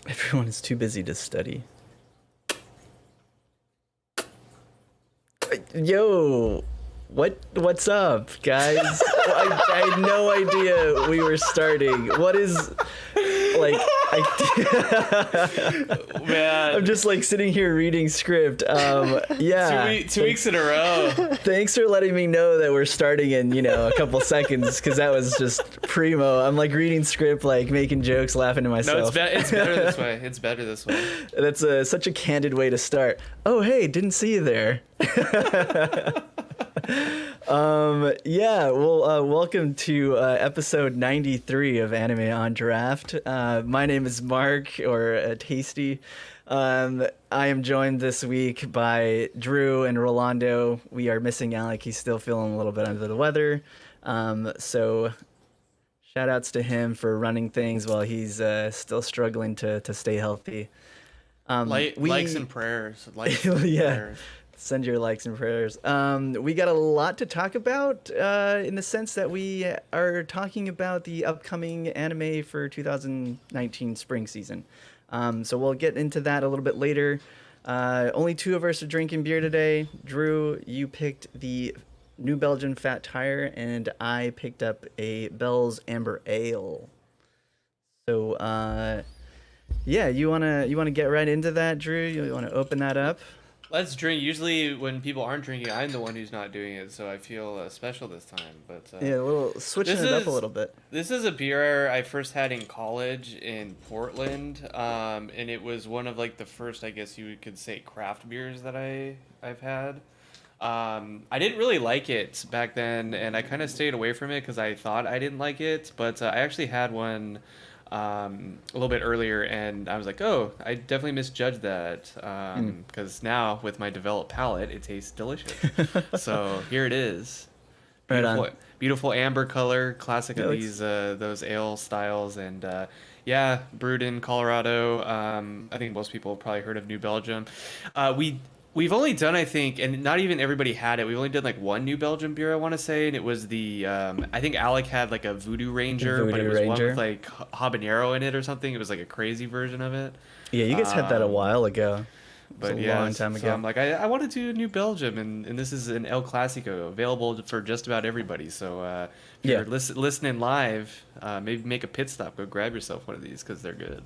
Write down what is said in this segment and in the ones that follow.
Everyone is too busy to study. Yo, what's up, guys? I had no idea we were starting. What is Man, I'm just like sitting here reading script. Yeah. two weeks in a row. Thanks for letting me know that we're starting in, a couple seconds, because that was just primo. I'm like reading script, like making jokes, laughing to myself. No, it's better this way. It's better this way. That's such a candid way to start. Oh, hey, didn't see you there. Yeah, well, welcome to episode 93 of Anime on Draft. My name is Mark, or Tasty. I am joined this week by Drew and Rolando. We are missing Alec. He's still feeling a little bit under the weather. So shout outs to him for running things while he's still struggling to stay healthy. Likes and prayers. Likes and prayers. Send your likes and prayers. We got a lot to talk about in the sense that we are talking about the upcoming anime for 2019 spring season. So we'll get into that a little bit later. Only two of us are drinking beer today. Drew, you picked the New Belgian Fat Tire, and I picked up a Bell's Amber Ale. So, yeah, you wanna get right into that, Drew? You wanna open that up? Let's drink. Usually when people aren't drinking, I'm the one who's not doing it, so I feel special this time. But yeah, a little switching it up a little bit. This is a beer I first had in college in Portland, and it was one of like the first, I guess you could say, craft beers that I've had. I didn't really like it back then, and I kind of stayed away from it because I thought I didn't like it. But I actually had one a little bit earlier, and I was like, oh, I definitely misjudged that, because now with my developed palate, it tastes delicious. So here it is. Beautiful, right on. Beautiful amber color, classic Yeah, of these those ale styles, and yeah, brewed in Colorado. I think most people have probably heard of New Belgium. We've only done, I think, and not even everybody had it. We've only done like one New Belgium beer, I want to say, and it was the I think Alec had like a Voodoo Ranger, but it was one with like habanero in it or something. It was like a crazy version of it. Yeah, you guys had that a while ago. But a yeah, long time ago. So I'm like, I want to do New Belgium, and this is an El Clasico available for just about everybody. So if you're listening live, maybe make a pit stop, go grab yourself one of these because they're good.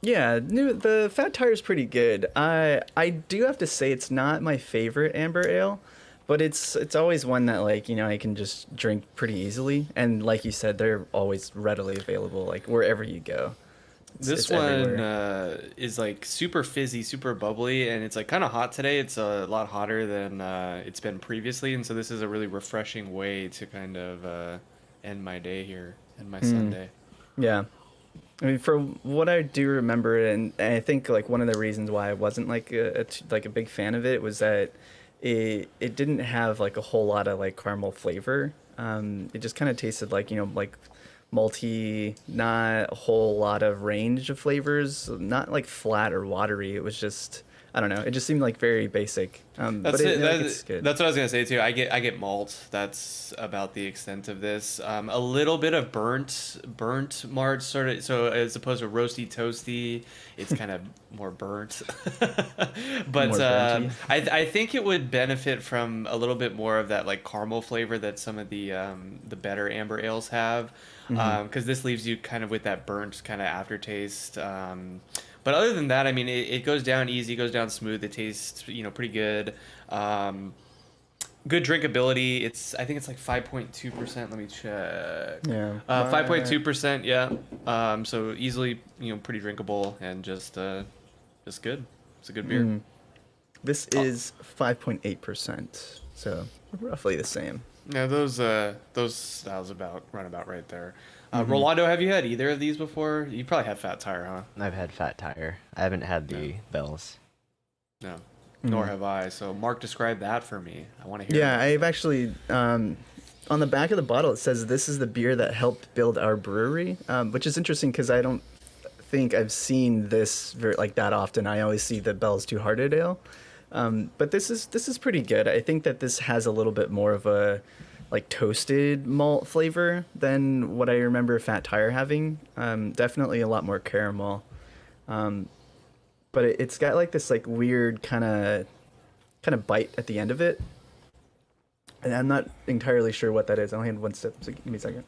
Yeah, the Fat Tire is pretty good. I do have to say it's not my favorite amber ale, but it's always one that like I can just drink pretty easily, and like you said, they're always readily available like wherever you go. This one is like super fizzy, super bubbly, and it's like kind of hot today. It's a lot hotter than it's been previously, and so this is a really refreshing way to kind of end my day here, end my Sunday. Yeah. I mean, from what I do remember, and I think like one of the reasons why I wasn't like a big fan of it was that it didn't have like a whole lot of like caramel flavor. It just kind of tasted like like malty, not a whole lot of range of flavors, not like flat or watery. It was just, I don't know. It just seemed like very basic. But it's good. That's what I was gonna say too. I get malt. That's about the extent of this. A little bit of burnt malt sort of. So as opposed to roasty toasty, it's kind of more burnt. But More I think it would benefit from a little bit more of that like caramel flavor that some of the better amber ales have. Because this leaves you kind of with that burnt kind of aftertaste. But other than that, I mean, it goes down easy, goes down smooth. It tastes, pretty good. Good drinkability. I think it's like 5.2%. Let me check. Yeah. 5.2%. Yeah. So easily, pretty drinkable and just good. It's a good beer. This is 5.8%, so roughly the same. Yeah, those styles run about right there. Rolando, have you had either of these before? You probably had Fat Tire, huh? I've had Fat Tire. I haven't had the Bells. No, nor have I. So Mark, describe that for me. I want to hear. Yeah, it. I've actually on the back of the bottle it says this is the beer that helped build our brewery, which is interesting because I don't think I've seen this like that often. I always see the Bell's Two Hearted Ale, but this is pretty good. I think that this has a little bit more of a like toasted malt flavor than what I remember Fat Tire having. Definitely a lot more caramel, but it's got like this like weird kind of bite at the end of it. And I'm not entirely sure what that is. I only had one sip, so give me a second.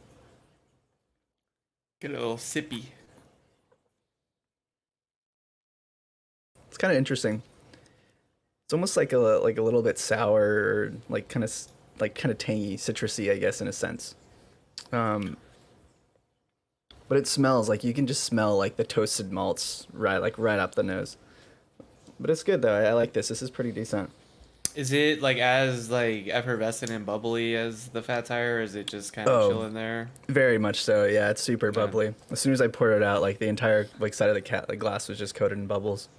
Get a little sippy. It's kind of interesting. It's almost like a little bit sour, or kind of tangy, citrusy, I guess, in a sense. Um, but it smells like you can just smell like the toasted malts right up the nose. But it's good though. I like this. This is pretty decent. Is it like as like effervescent and bubbly as the Fat Tire, or is it just kind of Oh, chilling there? very much so. Yeah, it's super Yeah. bubbly. As soon as I poured it out, like the entire like side of the glass was just coated in bubbles.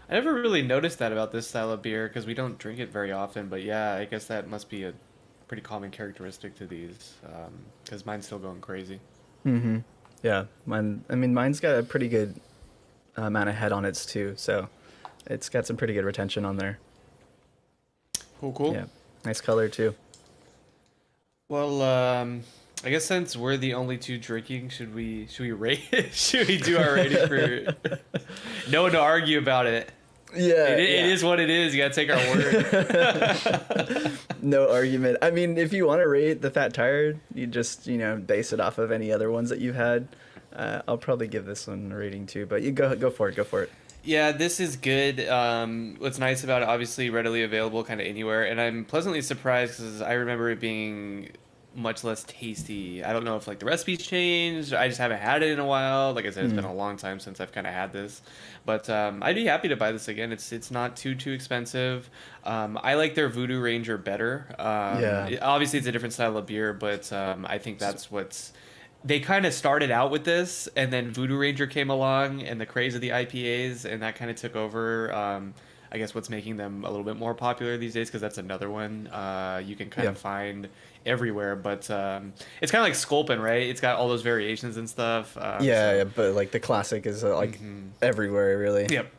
I never really noticed that about this style of beer because we don't drink it very often. But yeah, I guess that must be a pretty common characteristic to these because mine's still going crazy. Mm-hmm. Yeah, mine. I mean, mine's got a pretty good amount of head on its too, so it's got some pretty good retention on there. Cool, cool. Yeah, nice color too. Well, I guess since we're the only two drinking, should we rate it? Should we do our rating for? No one to argue about it. Yeah, It is what it is. You gotta take our word. No argument. I mean, if you want to rate the Fat Tire, you just base it off of any other ones that you've had. I'll probably give this one a rating too, but you go for it. Go for it. Yeah, this is good. What's nice about it, obviously readily available kind of anywhere, and I'm pleasantly surprised because I remember it being much less tasty. I don't know if like the recipe's changed. I just haven't had it in a while. Like I said, it's been a long time since I've kind of had this, but I'd be happy to buy this again. It's not too expensive. I like their Voodoo Ranger better. Obviously it's a different style of beer, but I think that's what's. They kind of started out with this, and then Voodoo Ranger came along, and the craze of the IPAs, and that kind of took over. I guess what's making them a little bit more popular these days, because that's another one you can kind of find everywhere. But it's kind of like Sculpin, right? It's got all those variations and stuff. Yeah, but like the classic is everywhere, really. Yep.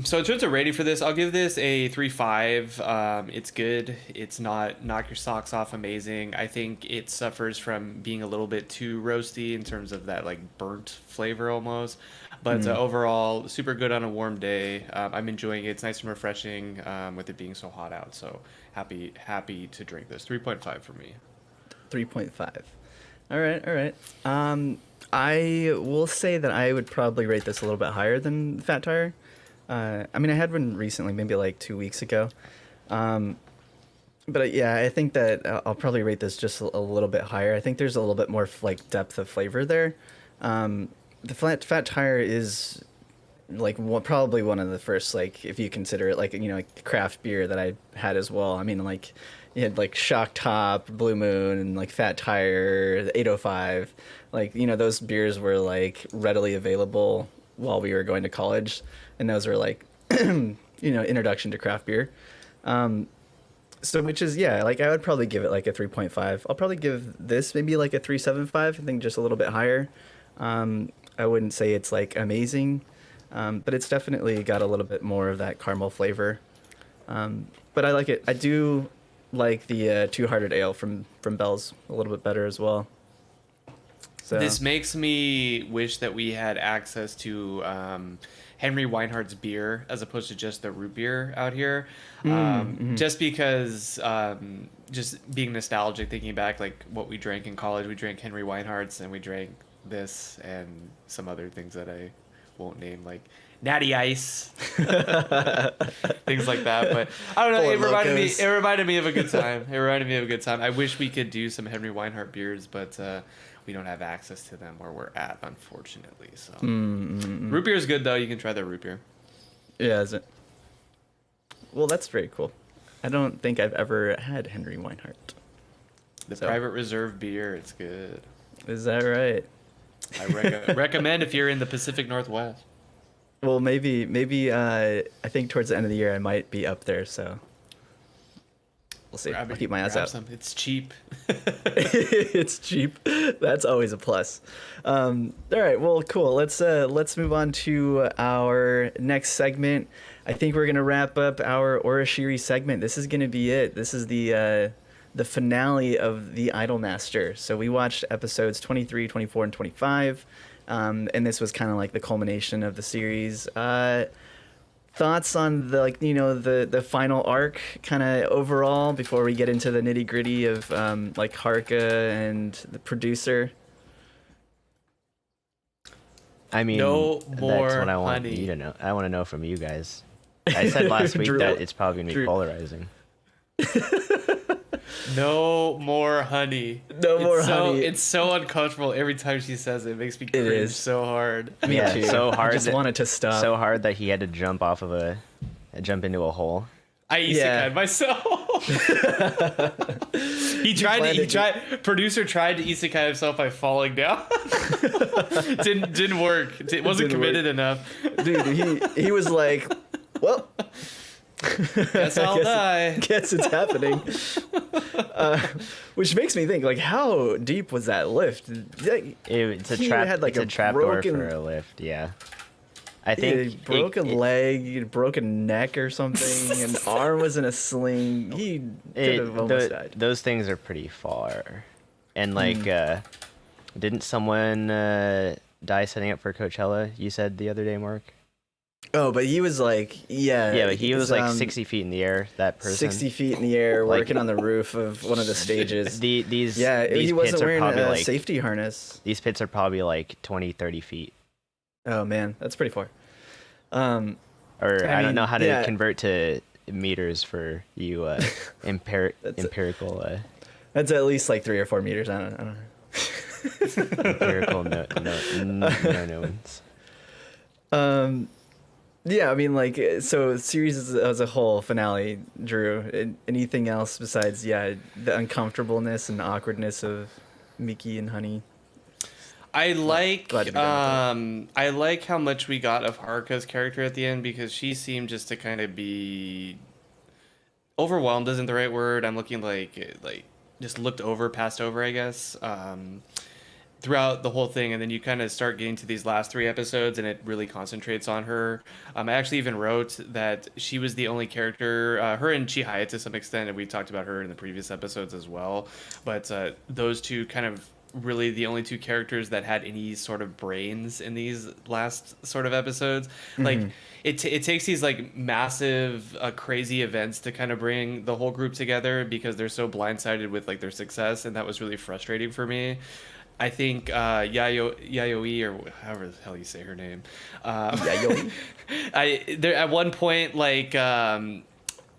So in terms of rating for this, I'll give this a 3.5. It's good. It's not knock your socks off amazing. I think it suffers from being a little bit too roasty in terms of that like burnt flavor almost. But overall, super good on a warm day. I'm enjoying it. It's nice and refreshing with it being so hot out. So happy to drink this. 3.5 for me. 3.5. All right. I will say that I would probably rate this a little bit higher than Fat Tire. I mean, I had one recently, maybe like 2 weeks ago. But yeah, I think that I'll probably rate this just a little bit higher. I think there's a little bit more like depth of flavor there. The Fat Tire is like probably one of the first, like if you consider it like like craft beer that I had as well. I mean, like you had like Shock Top, Blue Moon, and like Fat Tire, the 805. Like those beers were like readily available while we were going to college, and those were like introduction to craft beer. So which is like I would probably give it like a 3.5. I'll probably give this maybe like a 3.75. I think just a little bit higher. I wouldn't say it's like amazing, but it's definitely got a little bit more of that caramel flavor. But I like it. I do like the Two Hearted Ale from Bell's a little bit better as well. So This makes me wish that we had access to Henry Weinhardt's beer as opposed to just the root beer out here. Just because, just being nostalgic, thinking back like what we drank in college, we drank Henry Weinhardt's and we drank this and some other things that I won't name, like Natty Ice, things like that. But I don't know. Four It Locos. reminded me of a good time. I wish we could do some Henry Weinhardt beers, but we don't have access to them where we're at, unfortunately. So root beer is good though. You can try the root beer. Yeah, is it? Well, that's very cool. I don't think I've ever had Henry Weinhardt. The private reserve beer, it's good. Is that right? I recommend if you're in the Pacific Northwest. Well, maybe I think towards the end of the year I might be up there, so we'll see. I'll keep my eyes out. Some. It's cheap. It's cheap. That's always a plus. All right, well, cool. Let's move on to our next segment. I think we're gonna wrap up our Orashiri segment. This is gonna be it. This is the finale of the Idolmaster. So we watched episodes 23, 24, and 25. And this was kind of like the culmination of the series. Thoughts on the final arc kind of overall before we get into the nitty gritty of like Haruka and the producer. I mean, no more that's what I want honey. you to know. I want to know from you guys. I said last week Drew, that it's probably gonna be Drew. polarizing. No more honey. No more honey. It's so uncomfortable every time she says it. It makes me cringe is. so hard. Me Yeah, too. so hard I just that- wanted to stop. So hard that he had to jump into a hole. I isekai'd Yeah. myself. Producer tried to isekai himself by falling down. didn't work. It wasn't Didn't committed enough. Dude, he was like, well, Guess I'll die. guess it's happening. Which makes me think, like, how deep was that lift? It's a He trap. had, like, it's a a trap door broken- for a lift. Yeah, I think Broken leg, broken neck or something, an arm was in a sling. He could have almost died. Those things are pretty far, and like, didn't someone die setting up for Coachella? You said the other day, Mark. Oh, but he was like, Yeah, but he was he's, like 60 feet in the air. That person. 60 feet in the air, Like- working on the roof of one of the stages. These He pits wasn't are wearing probably a like safety harness. these pits are probably like 20, 30 feet. Oh man, that's pretty far. Or I mean, don't know how to yeah. convert to meters for you empirical That's at least like 3 or 4 meters. I don't know. empirical no ones. Yeah, I mean, like, so series as a whole finale, Drew. Anything else besides, the uncomfortableness and awkwardness of Miki and Honey? I like glad to be done I like how much we got of Haruka's character at the end, because she seemed just to kind of be overwhelmed isn't the right word. I'm looking like just looked over, passed over, I guess. Throughout the whole thing, and then you kind of start getting to these last 3 episodes and it really concentrates on her. I actually even wrote that she was the only character, her and Chihaya to some extent, and we talked about her in the previous episodes as well, but those two kind of really the only 2 characters that had any sort of brains in these last sort of episodes. Like it takes these like massive crazy events to kind of bring the whole group together, because they're so blindsided with like their success, and that was really frustrating for me. I think Yayoi, or however the hell you say her name, Yayoi? there at one point, like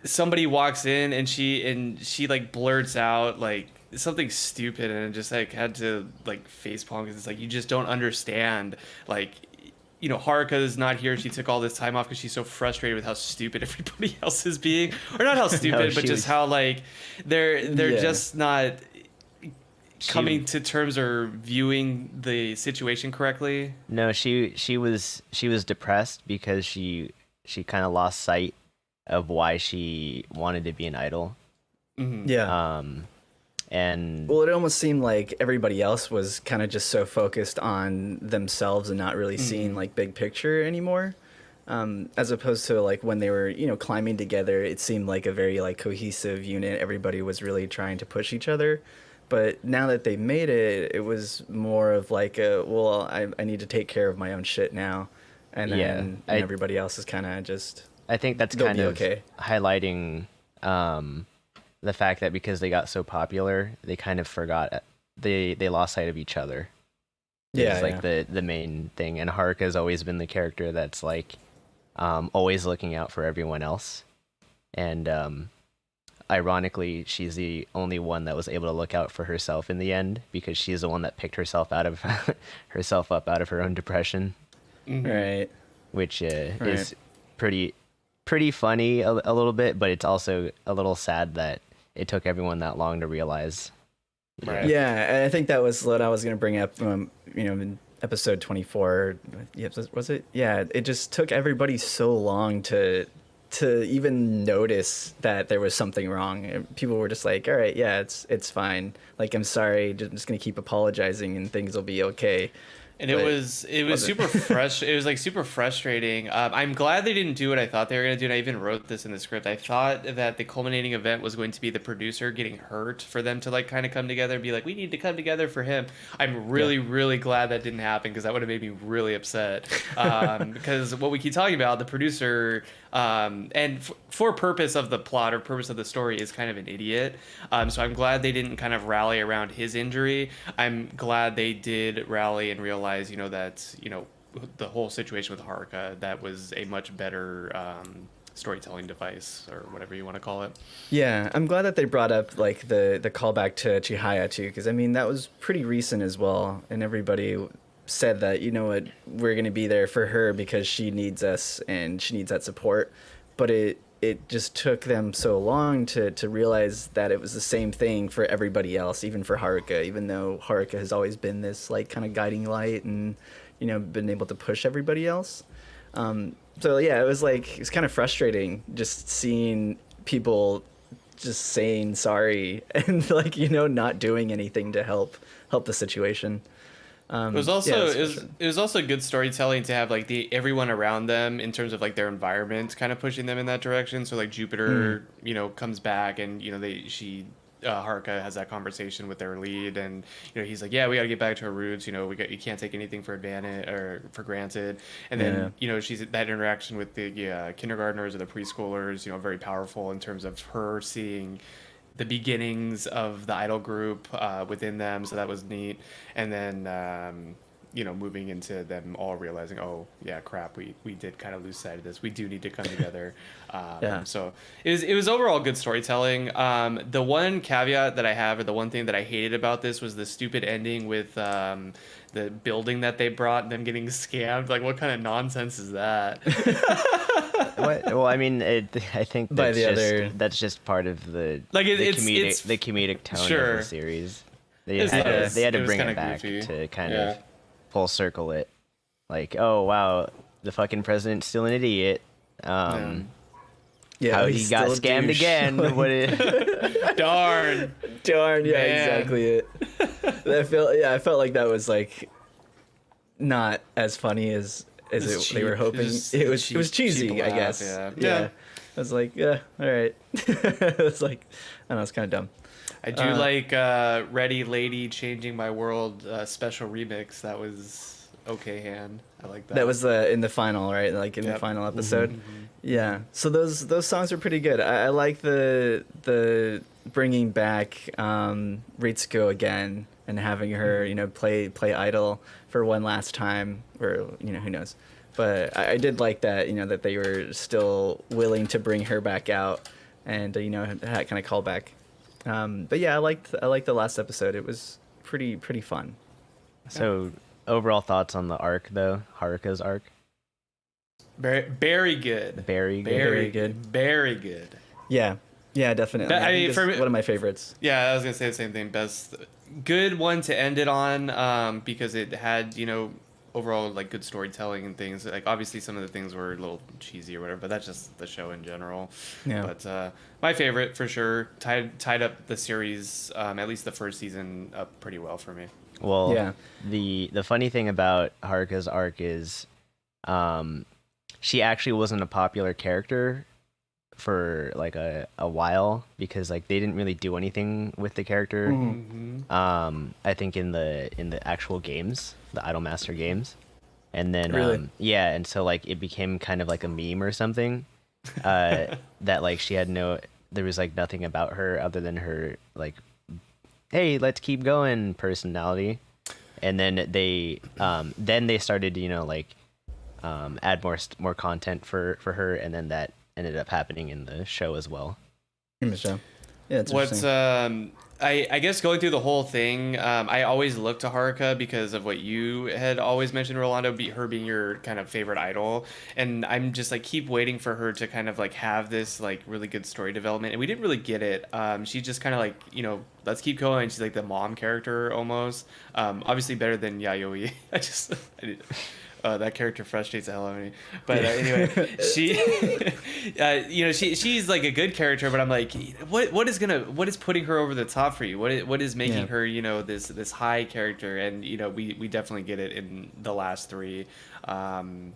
somebody walks in and she like blurts out like something stupid, and just like had to like facepalm, because it's like, you just don't understand, like, you know, Haruka is not here. She took all this time off because she's so frustrated with how stupid everybody else is being, or not how stupid, but just how like they're just not coming to terms or viewing the situation correctly. No, she was depressed because she kind of lost sight of why she wanted to be an idol. Mm-hmm. Yeah. And Well, it almost seemed like everybody else was kind of just so focused on themselves and not really seeing like big picture anymore. As opposed to like when they were, you know, climbing together, it seemed like a very like cohesive unit. Everybody was really trying to push each other. But now that they made it, it was more of like I need to take care of my own shit now. And then everybody else is kind of just... I think that's they'll kind be of okay. highlighting the fact that because they got so popular, they kind of forgot, they lost sight of each other. Yeah, It's like the main thing. And Haruka's always been the character that's like always looking out for everyone else. And ironically, she's the only one that was able to look out for herself in the end, because she's the one that picked herself out of herself up out of her own depression. Mm-hmm. Right. Which is pretty funny a little bit, but it's also a little sad that it took everyone that long to realize. Right. Yeah, and I think that was what I was going to bring up. You know, episode 24. Yeah, was it? Yeah, it just took everybody so long to even notice that there was something wrong. And people were just like, all right, yeah, it's fine. Like, I'm sorry, just gonna keep apologizing and things will be okay. And But it was super it was like super frustrating. I'm glad they didn't do what I thought they were gonna do, and I even wrote this in the script. I thought that the culminating event was going to be the producer getting hurt for them to like kind of come together and be like, we need to come together for him. I'm really glad that didn't happen, because that would have made me really upset. Because what we keep talking about, the producer, and for purpose of the plot or purpose of the story, is kind of an idiot. So I'm glad they didn't kind of rally around his injury. I'm glad they did rally and realize, that, the whole situation with Haruka, that was a much better storytelling device, or whatever you want to call it. Yeah, I'm glad that they brought up like the callback to Chihaya too, because I mean that was pretty recent as well, and everybody said that, what, we're gonna be there for her because she needs us and she needs that support, but it just took them so long to realize that it was the same thing for everybody else, even for Haruka, even though Haruka has always been this like kind of guiding light and been able to push everybody else. So yeah, it was kind of frustrating just seeing people just saying sorry and like not doing anything to help the situation. It was also it was also good storytelling to have like everyone around them in terms of like their environment kind of pushing them in that direction. So like Jupiter, comes back, and Haruka has that conversation with their lead, and he's like, yeah, we got to get back to our roots. You can't take anything for advantage or for granted. And then she's that interaction with the kindergartners or the preschoolers, very powerful in terms of her seeing the beginnings of the idol group within them, so that was neat. And then moving into them all realizing, oh yeah, crap, we did kind of lose sight of this, we do need to come together. So it was overall good storytelling. The one caveat that I have, or the one thing that I hated about this, was the stupid ending with the building that they brought, them getting scammed. Like, what kind of nonsense is that? What? Well, I mean, I think that's just part of the comedic tone of the series. They had to bring it back goofy to kind of full circle it. Like, oh wow, the fucking president's still an idiot. How he got scammed again. Darn. Yeah, exactly it. I felt like that was like not as funny as they were hoping. It was cheesy, I guess. Yeah. I was like, yeah, all right. It was like, I don't know, it's kind of dumb. I do like Ready Lady Changing My World special remix. That was okay, Han. I like that. That was in the final, right? Like in the final episode. Mm-hmm. Yeah. So those songs are pretty good. I like the bringing back Ritsuko again and having her, play Idol for one last time, or who knows. But I did like that, that they were still willing to bring her back out, and that kind of callback. But yeah, I liked the last episode. It was pretty fun. So overall thoughts on the arc, though, Haruka's arc? Very good. Very good. Yeah, definitely. I mean, for me, one of my favorites. Yeah, I was gonna say the same thing. Best, good one to end it on, because it had overall like good storytelling and things. Like obviously some of the things were a little cheesy or whatever, but that's just the show in general. Yeah. But my favorite for sure, tied up the series, at least the first season, up pretty well for me. Well, yeah. The funny thing about Haruka's arc is, she actually wasn't a popular character for like a while, because like they didn't really do anything with the character. Mm-hmm. I think in the actual games, the Idolmaster games, and then really? And so like it became kind of like a meme or something, that like she had there was like nothing about her other than her like, hey, let's keep going personality. And then they started add more content for her, and then that ended up happening in the show as well. In the show, yeah. It's what's I guess going through the whole thing, I always look to Haruka because of what you had always mentioned, Rolando, her being your kind of favorite idol, and I'm just like keep waiting for her to kind of like have this like really good story development, and we didn't really get it. She just kind of like let's keep going. She's like the mom character almost. Obviously better than Yayoi. That character frustrates the hell out of me. But anyway, she, she's like a good character. But I'm like, what is putting her over the top for you? What is making her, this high character? And we definitely get it in the last three. And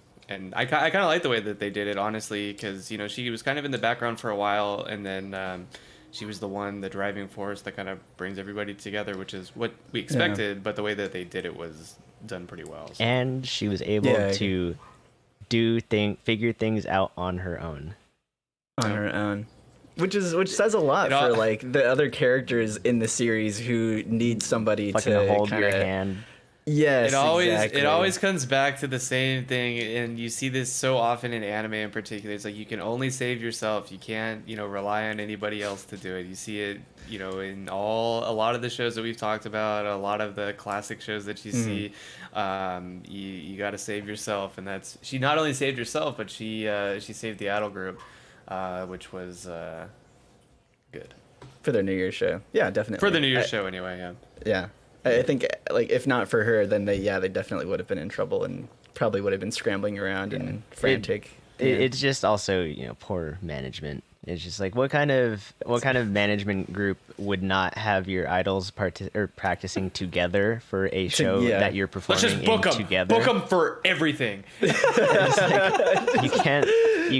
I kind of like the way that they did it, honestly, because she was kind of in the background for a while, and then she was the driving force that kind of brings everybody together, which is what we expected. But the way that they did it was done pretty well. So. And she was able to figure things out on her own. Which says a lot for like the other characters in the series who need somebody to hold your hand. Yes, it always comes back to the same thing, and you see this so often in anime in particular. It's like you can only save yourself. You can't, rely on anybody else to do it. You see it, in a lot of the shows that we've talked about, a lot of the classic shows that you see. You got to save yourself, and she not only saved herself, but she saved the Idol group, which was good for their New Year's show. Yeah, definitely for the New Year's show anyway. Yeah. I think, like, if not for her, then they definitely would have been in trouble and probably would have been scrambling around and frantic. It's just also, poor management. It's just like what kind of management group would not have your idols practicing together for a show that you're performing Let's just book them together? Book them for everything. You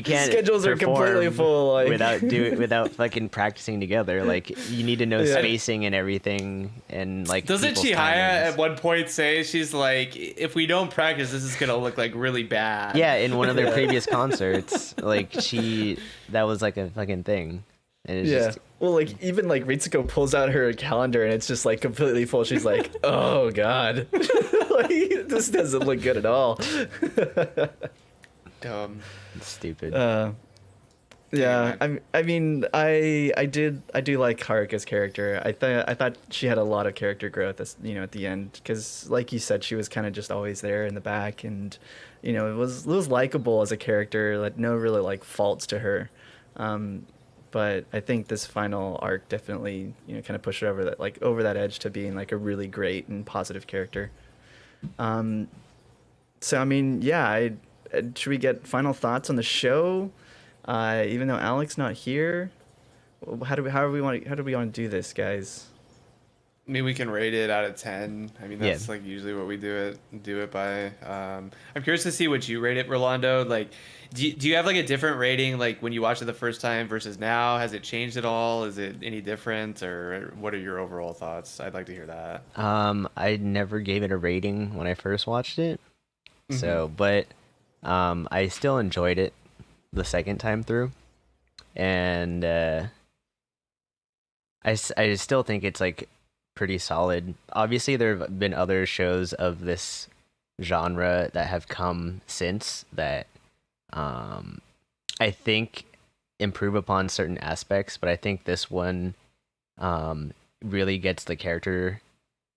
can't schedules are completely full without fucking practicing together. Like you need to know spacing and everything, and like doesn't Chihaya at one point say she's like, if we don't practice, this is gonna look like really bad? Yeah, in one of their previous concerts, like that was like a fucking thing. And just, well, like even like Ritsuko pulls out her calendar and it's just like completely full. She's like, oh god, like this doesn't look good at all. Dumb. Stupid. Yeah, I mean, I do like Haruka's character. I thought she had a lot of character growth, at the end, because like you said, she was kind of just always there in the back, and it was likable as a character. Like no really like faults to her, but I think this final arc definitely kind of pushed her over that edge to being like a really great and positive character. So I mean, should we get final thoughts on the show? Even though Alex not here, how do we want to do this, guys? I mean, we can rate it out of 10. I mean, that's like usually what we do it by. I'm curious to see what you rate it, Rolando. Like, do you have like a different rating, like when you watched it the first time versus now? Has it changed at all? Is it any different, or what are your overall thoughts? I'd like to hear that. I never gave it a rating when I first watched it, but I still enjoyed it the second time through, and I still think it's like pretty solid. Obviously there have been other shows of this genre that have come since that I think improve upon certain aspects, but I think this one really gets the character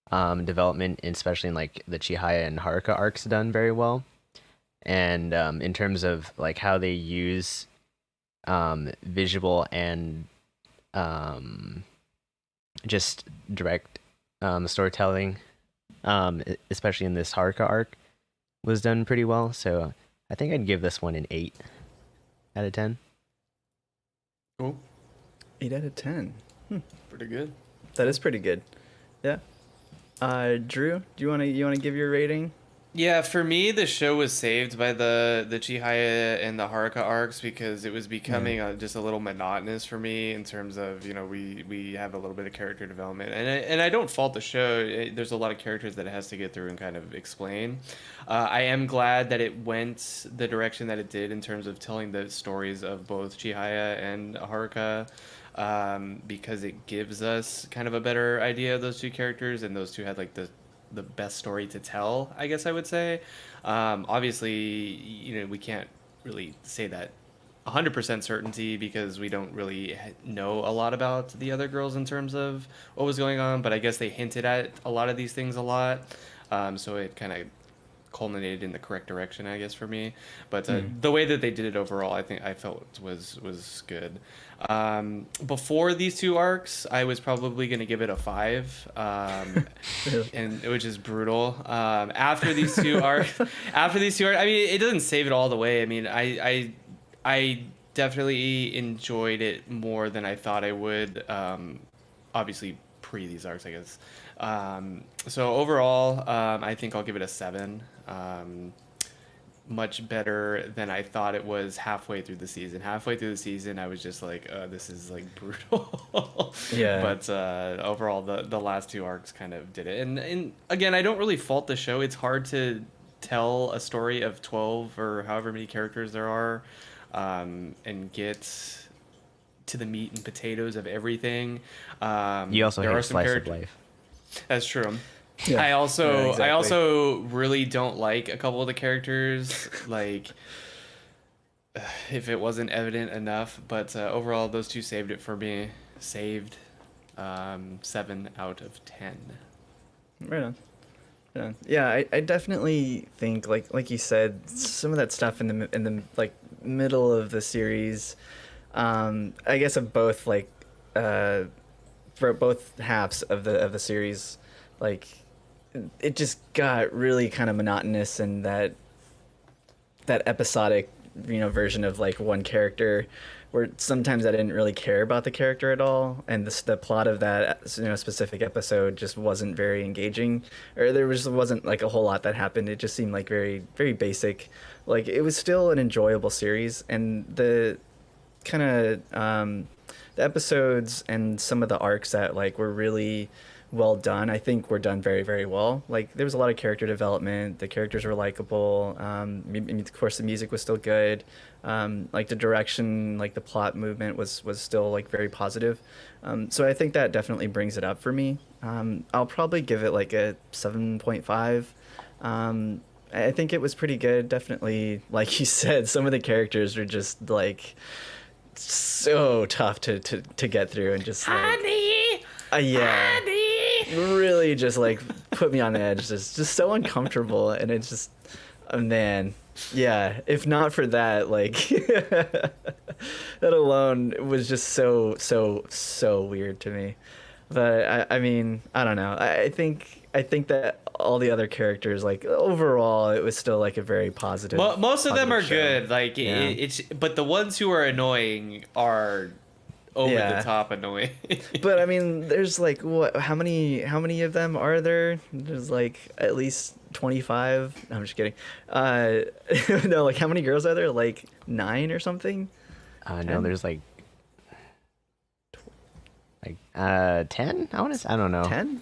development, especially in like the Chihaya and Haruka arcs, done very well. And in terms of like how they use visual and just direct storytelling, especially in this Haruka arc, was done pretty well. So I think I'd give this one an 8 out of 10. Cool. 8 out of 10. Pretty good. That is pretty good. Yeah. Drew, do you want to give your rating? Yeah, for me, the show was saved by the Chihaya and the Haruka arcs because it was becoming just a little monotonous for me in terms of, we have a little bit of character development. And I don't fault the show. There's a lot of characters that it has to get through and kind of explain. I am glad that it went the direction that it did in terms of telling the stories of both Chihaya and Haruka. Because it gives us kind of a better idea of those two characters, and those two had like the best story to tell, I guess I would say. Obviously, we can't really say that 100% certainty because we don't really know a lot about the other girls in terms of what was going on, but I guess they hinted at a lot of these things a lot. So it kind of culminated in the correct direction, I guess, for me. But the way that they did it overall, I felt was good. Before these two arcs, I was probably going to give it a 5, and which is brutal. After these two arcs, I mean, it doesn't save it all the way. I mean, I definitely enjoyed it more than I thought I would. Obviously, pre these arcs, I guess. So overall, I think I'll give it a 7. Much better than I thought it was halfway through the season. Halfway through the season, I was just like, this is like brutal. Yeah. But overall, the last two arcs kind of did it. And again, I don't really fault the show. It's hard to tell a story of 12 or however many characters there are, and get to the meat and potatoes of everything. You also there hate are some slice of life. That's true. Yeah. I exactly. also really don't like a couple of the characters, like if it wasn't evident enough. But overall, those two saved it for me. Saved 7 out of 10. Right on. Yeah, I definitely think like you said, some of that stuff in the like middle of the series, I guess of both like for both halves of the series, like it just got really kind of monotonous, and that episodic version of like one character, where sometimes I didn't really care about the character at all, and the plot of that specific episode just wasn't very engaging, or there wasn't like a whole lot that happened. It just seemed like very very basic. Like it was still an enjoyable series, and the kind of the episodes and some of the arcs that like were really well done, I think were done very very well. Like there was a lot of character development, the characters were likable, of course the music was still good, like the direction, like the plot movement was still like very positive, so I think that definitely brings it up for me. I'll probably give it like a 7.5. I think it was pretty good. Definitely, like you said, some of the characters are just like so tough to get through, and just like, Honey, yeah, honey. really just like put me on the edge. Just so uncomfortable, and it's just, oh, man, yeah. If not for that, like that alone was just so weird to me. But I mean, I don't know. I think that all the other characters, like overall, it was still like a very positive. Most of them are show. good. Like it's, but the ones who are annoying are over the top annoying. But I mean, there's like what? How many of them are there? There's like at least 25. No, I'm just kidding. No, like how many girls are there? Like 9 or something? No, there's like 10. I don't know. 10?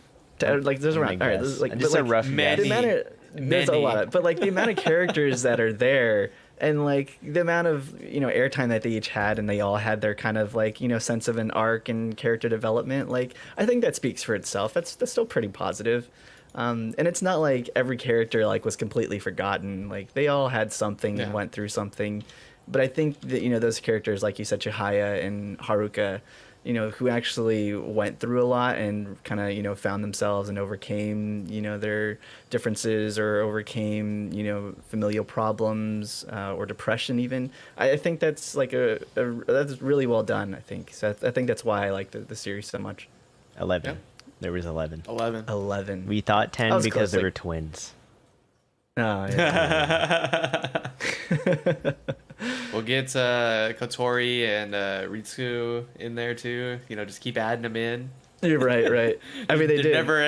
Like there's around. All right, there's like just but, a like, rough guess. There's a lot, but like the amount of characters that are there, and like the amount of airtime that they each had, and they all had their kind of like sense of an arc and character development. Like I think that speaks for itself. That's still pretty positive. And it's not like every character like was completely forgotten. Like they all had something and went through something. But I think that those characters, like you said, Chihaya and Haruka, who actually went through a lot and kind of found themselves and overcame their differences, or overcame familial problems, or depression even. I think that's like that's really well done, I think. So I think that's why I like the series so much. 11. Yep. There was 11. 11. We thought 10 because close, they like... were twins. Oh, yeah. We'll get Kotori and Ritsu in there too. Just keep adding them in. You're right. I mean, they did. Never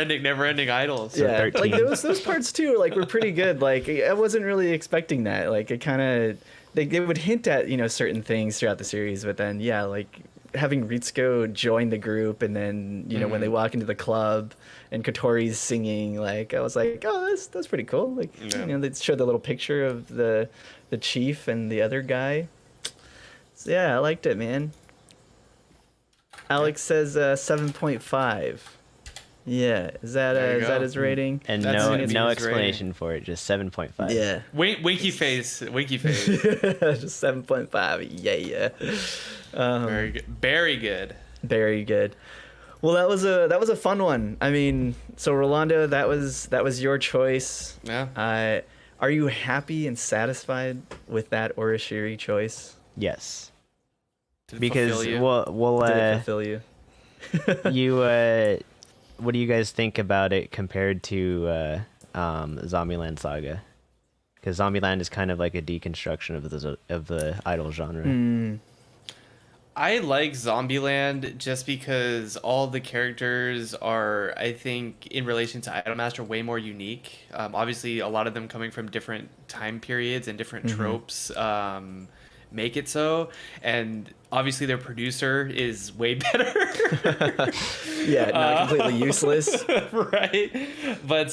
ending idols. So Yeah, 13. like those parts too, like were pretty good. Like I wasn't really expecting that. Like it kind of they would hint at certain things throughout the series, but then like having Ritsuko join the group, and then when they walk into the club and Kotori's singing, like I was like, oh, that's pretty cool. Like they showed the little picture of the chief and the other guy. So yeah, I liked it, man. Alex says 7.5. Yeah, is that There you is that go. his rating? And That's no Nancy's no rating. explanation for it, just 7.5. Yeah. Winky face. Winky face. Just 7.5. Yeah. Very good. Very good. Very good. Well, that was a fun one. I mean, so Rolando, that was your choice. Yeah. Are you happy and satisfied with that Orishiri choice? Yes. Did it Because fulfill you? we'll Did it fulfill you? you what do you guys think about it compared to Zombieland Saga? Because Zombieland is kind of like a deconstruction of the idol genre. I like Zombieland just because all the characters are, I think, in relation to Idolmaster, way more unique. Obviously, a lot of them coming from different time periods and different tropes make it so. And obviously, their producer is way better. Yeah, not completely useless. Right? But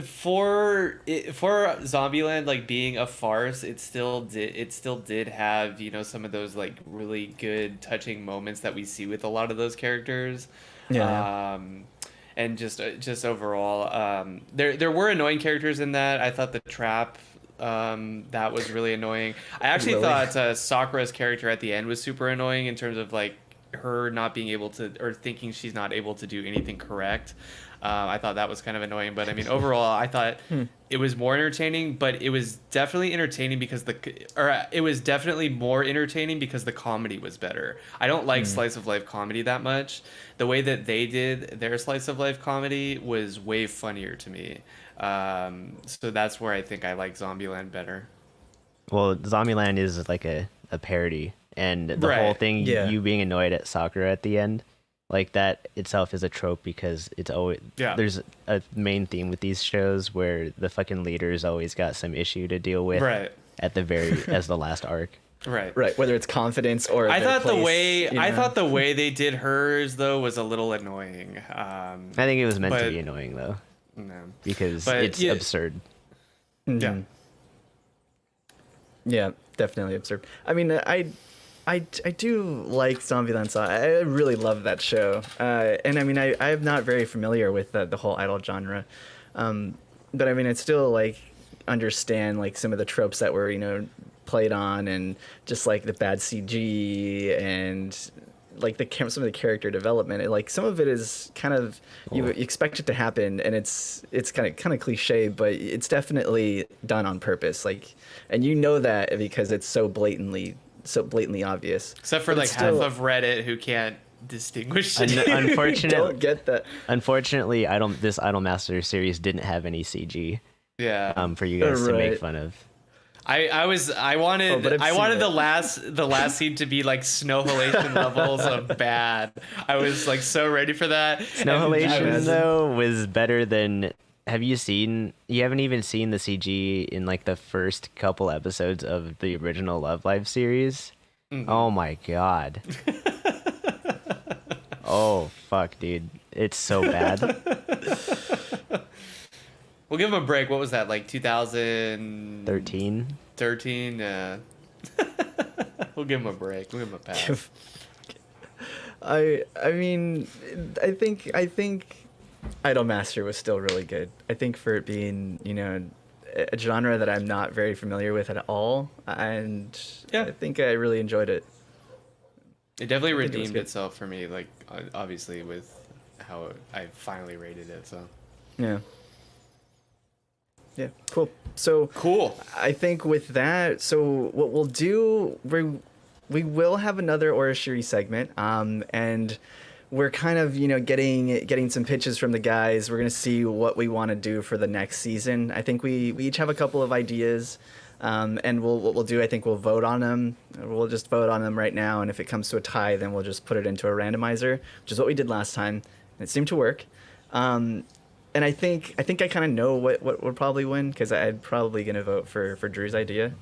for Zombieland like being a farce, it still did have, you know, some of those like really good touching moments that we see with a lot of those characters. Yeah. And just overall, there were annoying characters in that. I thought the trap that was really annoying. I actually Really? thought Sakura's character at the end was super annoying in terms of like her not being able to, or thinking she's not able to do anything correct. I thought that was kind of annoying, but I mean, overall, I thought it was more entertaining. But it was definitely entertaining because it was definitely more entertaining because the comedy was better. I don't like slice of life comedy that much. The way that they did their slice of life comedy was way funnier to me. So that's where I think I like Zombieland better. Well, Zombieland is like a parody, and the Right. whole thing, Yeah. you being annoyed at Sakura at the end, like that itself is a trope because it's always there's a main theme with these shows where the fucking leader's always got some issue to deal with Right. at the as the last arc. Right. Right, whether it's confidence or I their thought place, you I know? thought the way they did hers though was a little annoying. I think it was meant to But- be annoying though, No. because But it's yeah. absurd. Yeah. Yeah, definitely absurd. I mean, I do like Zombieland Saga. I really love that show. And I mean, I'm not very familiar with the whole idol genre. But I mean, I still like understand like some of the tropes that were, you know, played on, and just like the bad CG and like some of the character development. And, like, some of it is kind of you expect it to happen, and it's kind of cliche, but it's definitely done on purpose. Like, and you know that because it's so blatantly obvious. Except for But like it's still- half of Reddit who can't distinguish Un- it. unfortunately, Don't get that. unfortunately, this Idolmaster series didn't have any CG Yeah. for you guys to make Right. fun of. I wanted but I've I seen wanted it. the last scene to be like snow halation levels of bad. I was like so ready for that. Snow And I Halation was- though was better than. You haven't even seen the CG in like the first couple episodes of the original Love Live series? Oh my god. Oh fuck, dude. It's so bad. We'll give him a break. What was that, like 2013? 13. We'll give him a break. We'll give him a pass. I mean, I think Idolmaster was still really good. I think for it being, you know, a genre that I'm not very familiar with at all, and Yeah. I think I really enjoyed it. It definitely I think it was redeemed good. itself for me, like obviously with how I finally rated it. So Yeah. Yeah, cool. So cool. I think with that, so what we'll do, we will have another Orishiri segment, and we're kind of, you know, getting some pitches from the guys. We're gonna see what we want to do for the next season. I think we each have a couple of ideas, and what we'll do, I think we'll vote on them. We'll just vote on them right now, and if it comes to a tie, then we'll just put it into a randomizer, which is what we did last time, and it seemed to work. And I think I kind of know what would probably win, because I'm probably gonna vote for Drew's idea.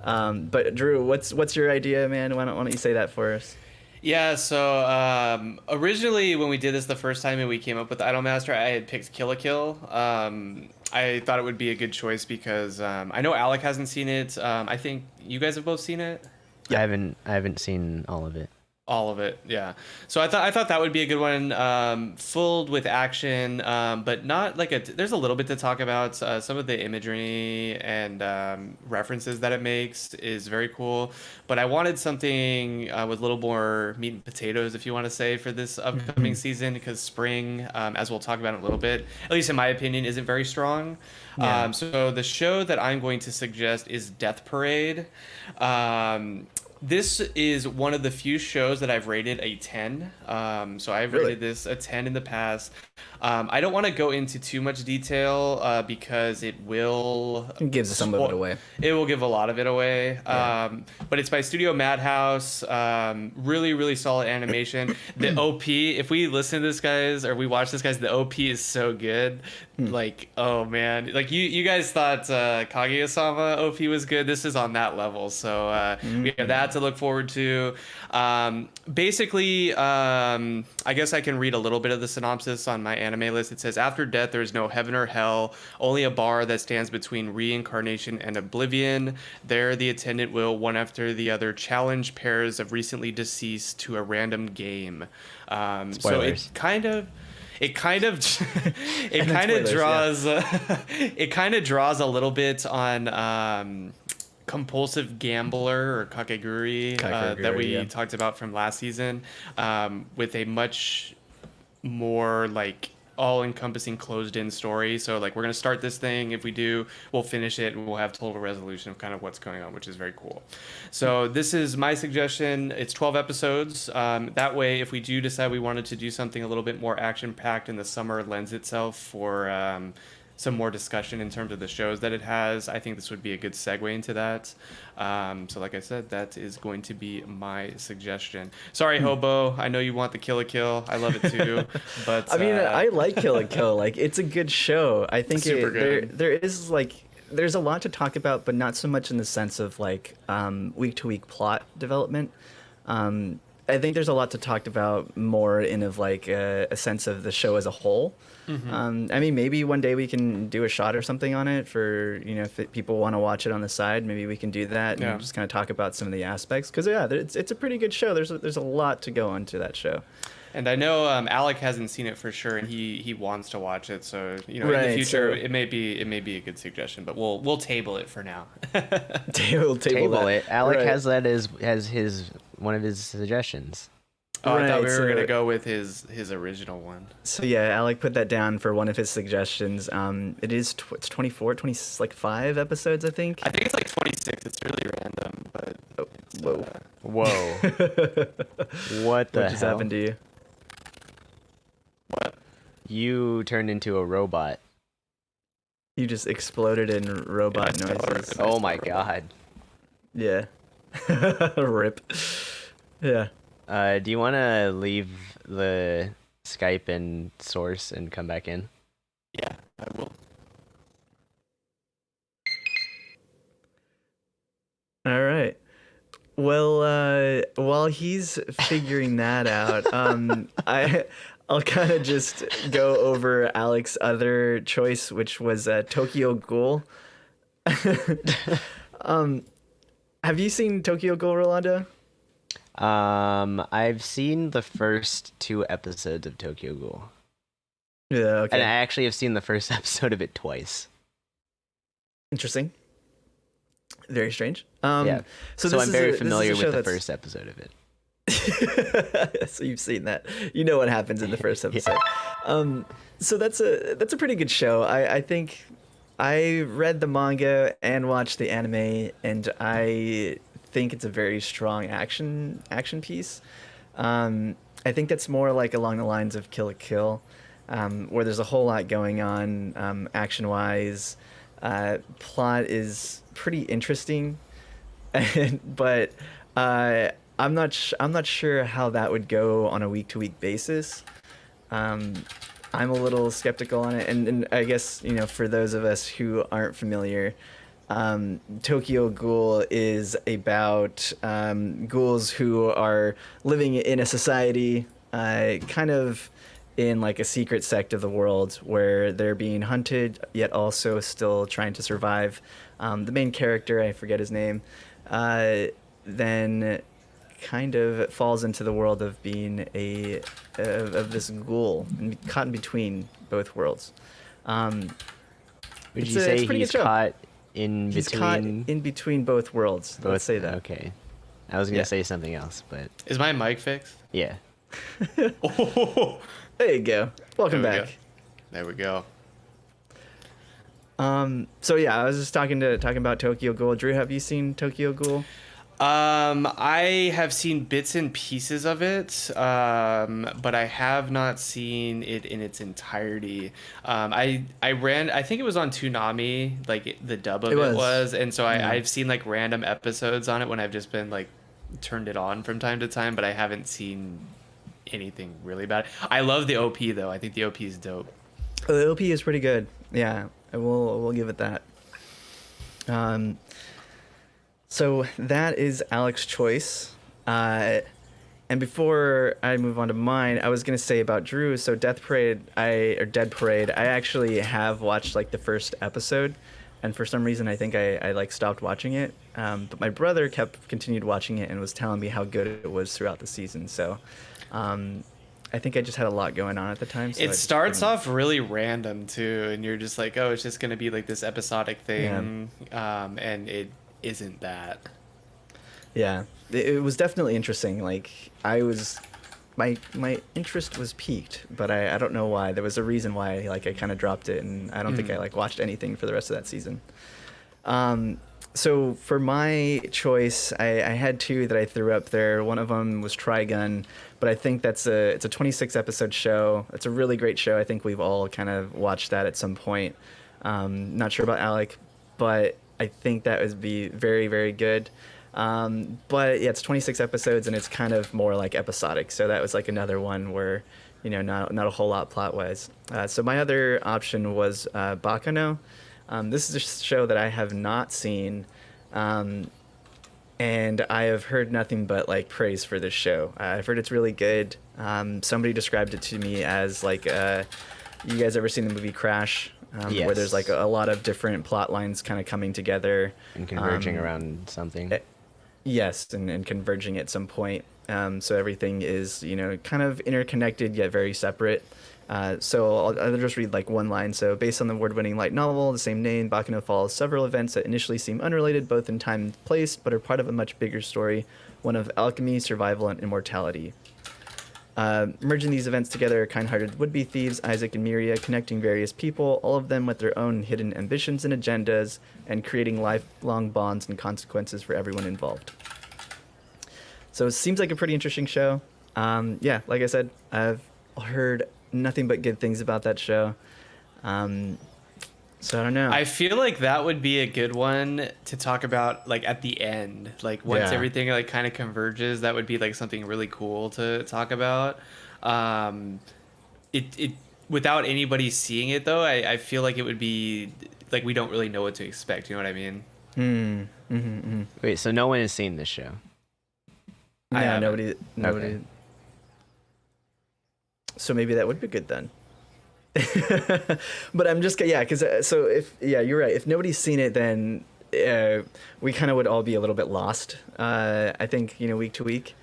But Drew, what's your idea, man? Why don't you say that for us? Yeah, so originally when we did this the first time and we came up with Idolmaster, I had picked Kill la Kill. I thought it would be a good choice because I know Alec hasn't seen it. I think you guys have both seen it. I haven't seen all of it. All of it, yeah. So I thought that would be a good one, filled with action, but not like a. There's a little bit to talk about. Some of the imagery and references that it makes is very cool. But I wanted something with a little more meat and potatoes, if you want to say, for this upcoming Mhm. season, because spring, as we'll talk about in a little bit, at least in my opinion, isn't very strong. Yeah. So the show that I'm going to suggest is Death Parade. This is one of the few shows that I've rated a 10. So I've Really? rated this a 10 in the past. I don't want to go into too much detail because it will It gives some of it away. it will give a lot of it away. Yeah. But it's by Studio Madhouse. Really, really solid animation. The OP, if we listen to this, guys, or we watch this, guys, the OP is so good. Like, oh man, like you guys thought Kaguya-sama OP was good. This is on that level. So we have that to look forward to. Basically, I guess I can read a little bit of the synopsis on my anime list. It says, after death, there is no heaven or hell, only a bar that stands between reincarnation and oblivion. There, the attendant will, one after the other, challenge pairs of recently deceased to a random game. So Spoilers. it kind of it And then kind of spoilers, draws it kind of draws a little bit on compulsive gambler or kakegurui, that Kakegurui, we yeah. talked about from last season, with a much more like all-encompassing closed-in story. So like we're going to start this thing, if we do, we'll finish it and we'll have total resolution of kind of what's going on, which is very cool. So this is my suggestion. It's 12 episodes. That way, if we do decide we wanted to do something a little bit more action-packed in the summer, lends itself for some more discussion in terms of the shows that it has. I think this would be a good segue into that. So like I said, that is going to be my suggestion. Sorry, Hobo. I know you want the Kill a Kill. I love it too. But I mean, I like Kill la Kill. Like, it's a good show. I think Super good. there is like there's a lot to talk about, but not so much in the sense of like week to week plot development. I think there's a lot to talk about more in of like a sense of the show as a whole. I mean, maybe one day we can do a shot or something on it for, you know, if people want to watch it on the side, maybe we can do that Yeah. and just kind of talk about some of the aspects. Because yeah, it's a pretty good show. There's a lot to go into that show. And I know Alec hasn't seen it for sure, and he wants to watch it. So in the Right, future, so- it may be a good suggestion, but we'll table it for now. Table that. it. Alec Right. has that as his one of his suggestions. Oh, I thought Right, we were so- gonna go with his original one. So yeah, Alec put that down for one of his suggestions. It is it's 24, 20, like 5 episodes, I think. I think it's like 26. It's really random, but Whoa. Whoa. What the What just hell? happened to you? what? You turned into a robot. You just exploded in robot Yeah, I saw noises. it. Oh my god. Yeah. Rip. Yeah. Do you want to leave the Skype and source and come back in? Yeah, I will. All right. Well, while he's figuring that out, I'll kind of just go over Alex's other choice, which was Tokyo Ghoul. Have you seen Tokyo Ghoul, Rolando? I've seen the first 2 episodes of Tokyo Ghoul. Yeah. Okay. And I actually have seen the first episode of it twice. Interesting. Very strange. Yeah. So, So this I'm is very a- this is a familiar show with the that's- first episode of it. So you've seen that. You know what happens in the first episode. So that's a pretty good show. I think I read the manga and watched the anime, and I think it's a very strong action piece. I think that's more like along the lines of Kill la Kill, where there's a whole lot going on action wise. Plot is pretty interesting, but I'm not sure how that would go on a week to week basis. I'm a little skeptical on it, and I guess, you know, for those of us who aren't familiar, Tokyo Ghoul is about ghouls who are living in a society, kind of in like a secret sect of the world where they're being hunted, yet also still trying to survive. The main character, I forget his name, then kind of falls into the world of being of this ghoul and caught in between both worlds. Would It's you a- say it's a pretty he's good show. caught in He's caught between in between both worlds. both? Let's say that. Okay. I was gonna Yeah. say something else, but Is my mic fixed? yeah. Oh, There you go. Welcome There we back. go. There we go. So yeah, I was just talking about Tokyo Ghoul. Drew, have you seen Tokyo Ghoul? I have seen bits and pieces of it, but I have not seen it in its entirety. I think it was on Toonami, like the dub of It it was. was, and so Yeah. I've seen like random episodes on it when I've just been like turned it on from time to time, but I haven't seen anything really about it. I love the OP though. I think the OP is dope. Oh, the OP is pretty good. Yeah, we'll give it that. So that is Alex's choice. And before I move on to mine, I was gonna say about Drew. So Dead Parade, I actually have watched like the first episode, and for some reason I think I like stopped watching it. But my brother continued watching it and was telling me how good it was throughout the season. So I think I just had a lot going on at the time. So I It just starts couldn't- off really random too, and you're just like, oh, it's just gonna be like this episodic thing, and it isn't that. Yeah, it was definitely interesting. Like my interest was piqued, but I don't know why. There was a reason why like I kind of dropped it, and I don't think I like watched anything for the rest of that season. So for my choice, I had two that I threw up there. One of them was Trigun, but I think it's a 26 episode show. It's a really great show. I think we've all kind of watched that at some point. Not sure about Alec, but I think that would be very, very good. But yeah, it's 26 episodes and it's kind of more like episodic. So that was like another one where, not a whole lot plot wise. So my other option was Bakano. This is a show that I have not seen. And I have heard nothing but like praise for this show. I've heard it's really good. Somebody described it to me as like, you guys ever seen the movie Crash? Where there's like a lot of different plot lines kind of coming together And converging around something. Yes, and converging at some point. So everything is, kind of interconnected yet very separate. So I'll just read like one line. So based on the award-winning light novel, the same name, Bakano follows several events that initially seem unrelated both in time and place, but are part of a much bigger story, one of alchemy, survival, and immortality. Merging these events together are kind-hearted would-be thieves, Isaac and Miria, connecting various people, all of them with their own hidden ambitions and agendas, and creating lifelong bonds and consequences for everyone involved. So it seems like a pretty interesting show. Yeah, like I said, I've heard nothing but good things about that show. So I don't know. I feel like that would be a good one to talk about like at the end. Like once Yeah. everything like kind of converges, that would be like something really cool to talk about. It without anybody seeing it though, I feel like it would be like we don't really know what to expect, you know what I mean? Wait, so no one has seen this show? I Yeah, haven't. nobody. Okay. So maybe that would be good then. But I'm just because you're right. If nobody's seen it, then we kind of would all be a little bit lost. I think week to week,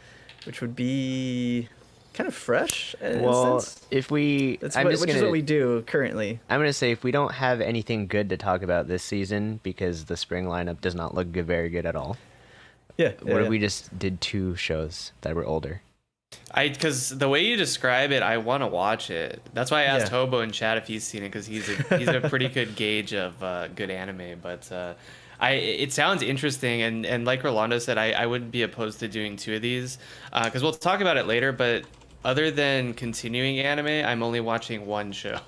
which would be kind of fresh. In a Well, sense. if we, That's I'm what, just which gonna, is what we do currently. I'm gonna say if we don't have anything good to talk about this season because the spring lineup does not look good, very good at all. Yeah. What if we just did 2 shows that were older? Because the way you describe it, I want to watch it. That's why I asked Yeah. Hobo in chat if he's seen it, because he's a pretty good gauge of good anime. But it sounds interesting, and like Rolando said, I wouldn't be opposed to doing 2 of these, because we'll talk about it later. But other than continuing anime, I'm only watching 1 show.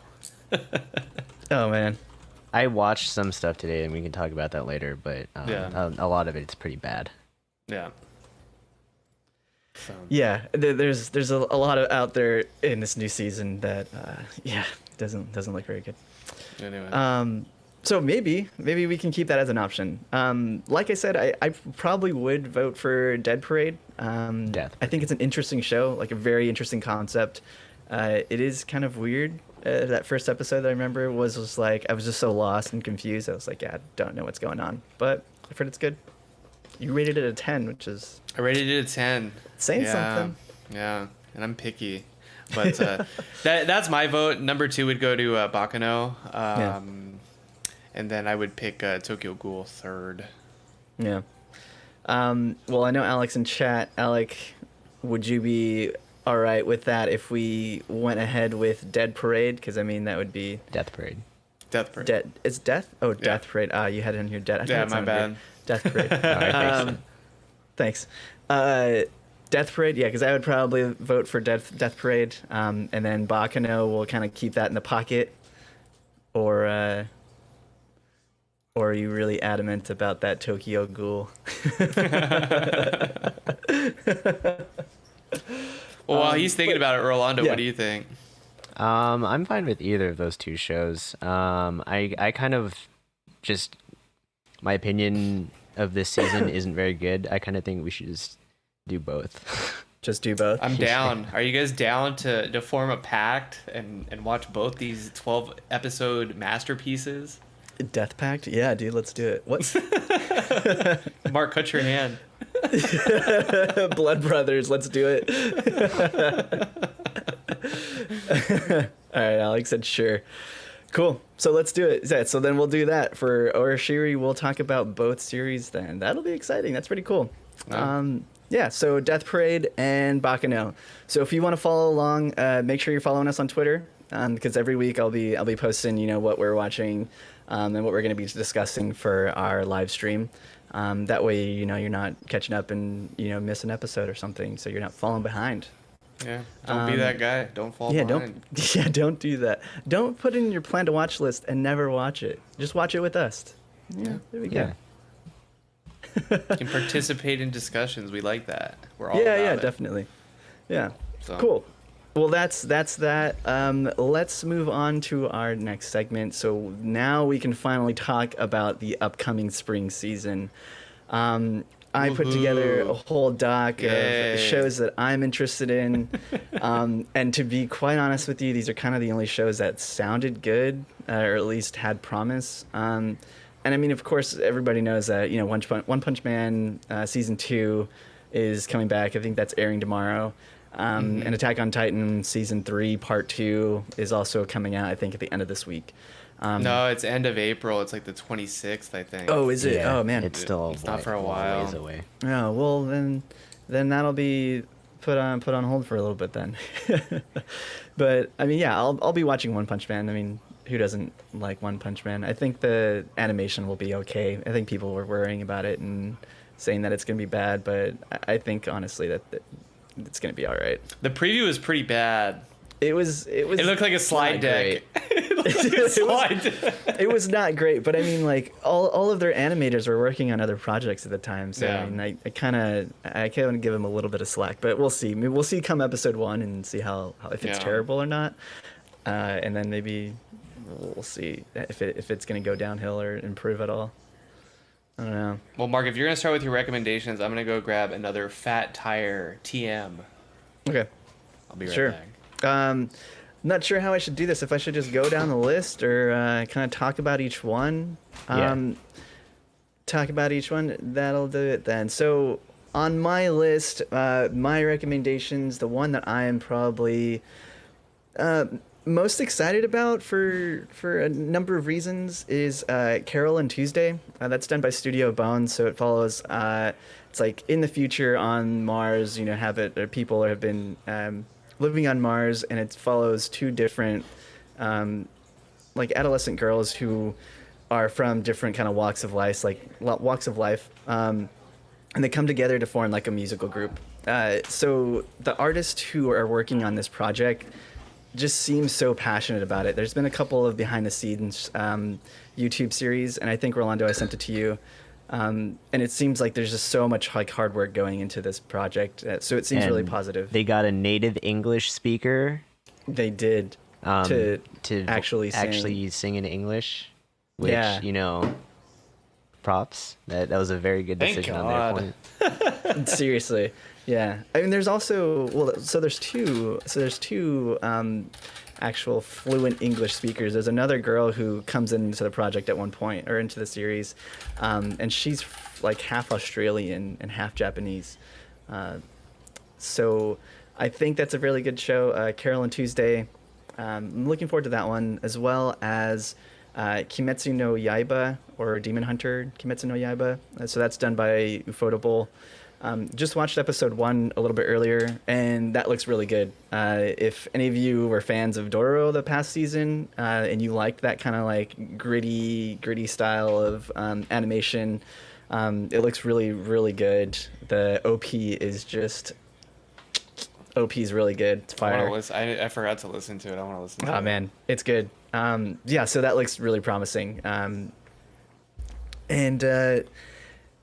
Oh man. I watched some stuff today, and we can talk about that later. But Yeah. a lot of it's pretty bad. Yeah. So. Yeah, there's a lot of out there in this new season that doesn't look very good. Anyway. So maybe we can keep that as an option. Like I said, I probably would vote for Dead Parade. Death I think it's an interesting show, like a very interesting concept. It is kind of weird. That first episode that I remember was just like I was just so lost and confused. I was like, I don't know what's going on, but I've heard it's good. You rated it a 10, which is I rated it a 10. saying something. Yeah, and I'm picky. But that's my vote. Number 2 would go to Bakano. And then I would pick Tokyo Ghoul 3rd. Yeah. Well, I know Alex in chat. Alec, would you be all right with that if we went ahead with Dead Parade? Because, I mean, that would be... Death Parade. Death Parade. It's Death? Oh, Death Parade. You had it in here. Yeah, my bad. Death Parade. All right, Thanks. Death Parade, yeah, because I would probably vote for Death Parade. And then Bakano will kind of keep that in the pocket. Or are you really adamant about that Tokyo Ghoul? Well, while he's thinking about it, Rolando, yeah. what do you think? I'm fine with either of those two shows. I kind of just, my opinion of this season isn't very good. I kind of think we should just do both. Just do both? I'm down. Are you guys down to form a pact and watch both these 12 episode masterpieces? Death Pact? Yeah, dude, let's do it. What? Mark, cut your hand. Blood Brothers, let's do it. All right, Alex said sure. Cool. So let's do it. Yeah, so then we'll do that. For Orashiri, we'll talk about both series then. That'll be exciting. That's pretty cool. Yeah, so Death Parade and Bakano. So if you want to follow along, make sure you're following us on Twitter, because every week I'll be posting, what we're watching, and what we're going to be discussing for our live stream. That way, you're not catching up and miss an episode or something, so you're not falling behind. Yeah, don't be that guy. Don't fall behind. Don't do that. Don't put in your plan to watch list and never watch it. Just watch it with us. Yeah, there we go. Yeah. You can participate in discussions. We like that. We're all about it. Definitely. Yeah. So. Cool. Well, that's that. Let's move on to our next segment. So now we can finally talk about the upcoming spring season. I put together a whole doc of shows that I'm interested in. And to be quite honest with you, these are kind of the only shows that sounded good, or at least had promise. And I mean, of course, everybody knows that, One Punch Man season 2 is coming back. I think that's airing tomorrow. And Attack on Titan season 3 part 2 is also coming out, I think, at the end of this week. No, it's end of April. It's like the 26th, I think. Oh, is it? Yeah, Oh, man. it's still not for a while. ways away. Oh, well, then that'll be put on hold for a little bit then. But I mean, yeah, I'll be watching One Punch Man. I mean, who doesn't like One Punch Man? I think the animation will be okay. I think people were worrying about it and saying that it's going to be bad, but I think honestly that it's going to be all right. The preview was pretty bad. It looked like a slide deck. It was not great, but I mean, like all of their animators were working on other projects at the time, so Yeah. I mean, I kind of give them a little bit of slack, but we'll see. Maybe we'll see come episode 1 and see how if it's terrible or not, and then maybe we'll see if it's going to go downhill or improve at all. I don't know. Well, Mark, if you're gonna start with your recommendations, I'm gonna go grab another Fat Tire TM. Okay. I'll be right Sure. back. Not sure how I should do this. If I should just go down the list or kind of talk about each one. Talk about each one. That'll do it then. So on my list, my recommendations, the one that I am probably most excited about for a number of reasons is Carol and Tuesday. That's done by Studio Bones, so it follows. It's like in the future on Mars. People have been living on Mars, and it follows two different adolescent girls who are from different kind of walks of life, and they come together to form like a musical group. So the artists who are working on this project just seem so passionate about it. There's been a couple of behind the scenes YouTube series, and I think Rolando, I sent it to you. And it seems like there's just so much hard work going into this project. So it seems really positive. They got a native English speaker. They did to actually sing in English, which props. That was a very good decision on their point. Seriously, yeah. I mean, there's also there's two actual fluent English speakers. There's another girl who comes into the project at one point, or into the series, and she's like half Australian and half Japanese. So I think that's a really good show. Carol and Tuesday. I'm looking forward to that one, as well as Kimetsu no Yaiba, or Demon Hunter Kimetsu no Yaiba. So that's done by Ufotable. Just watched episode 1 a little bit earlier, and that looks really good. If any of you were fans of Dororo the past season, and you liked that kind of like gritty style of animation, it looks really, really good. The OP is really good. It's fire. I forgot to listen to it. I want to listen to it. Oh man, it's good. Yeah, so that looks really promising.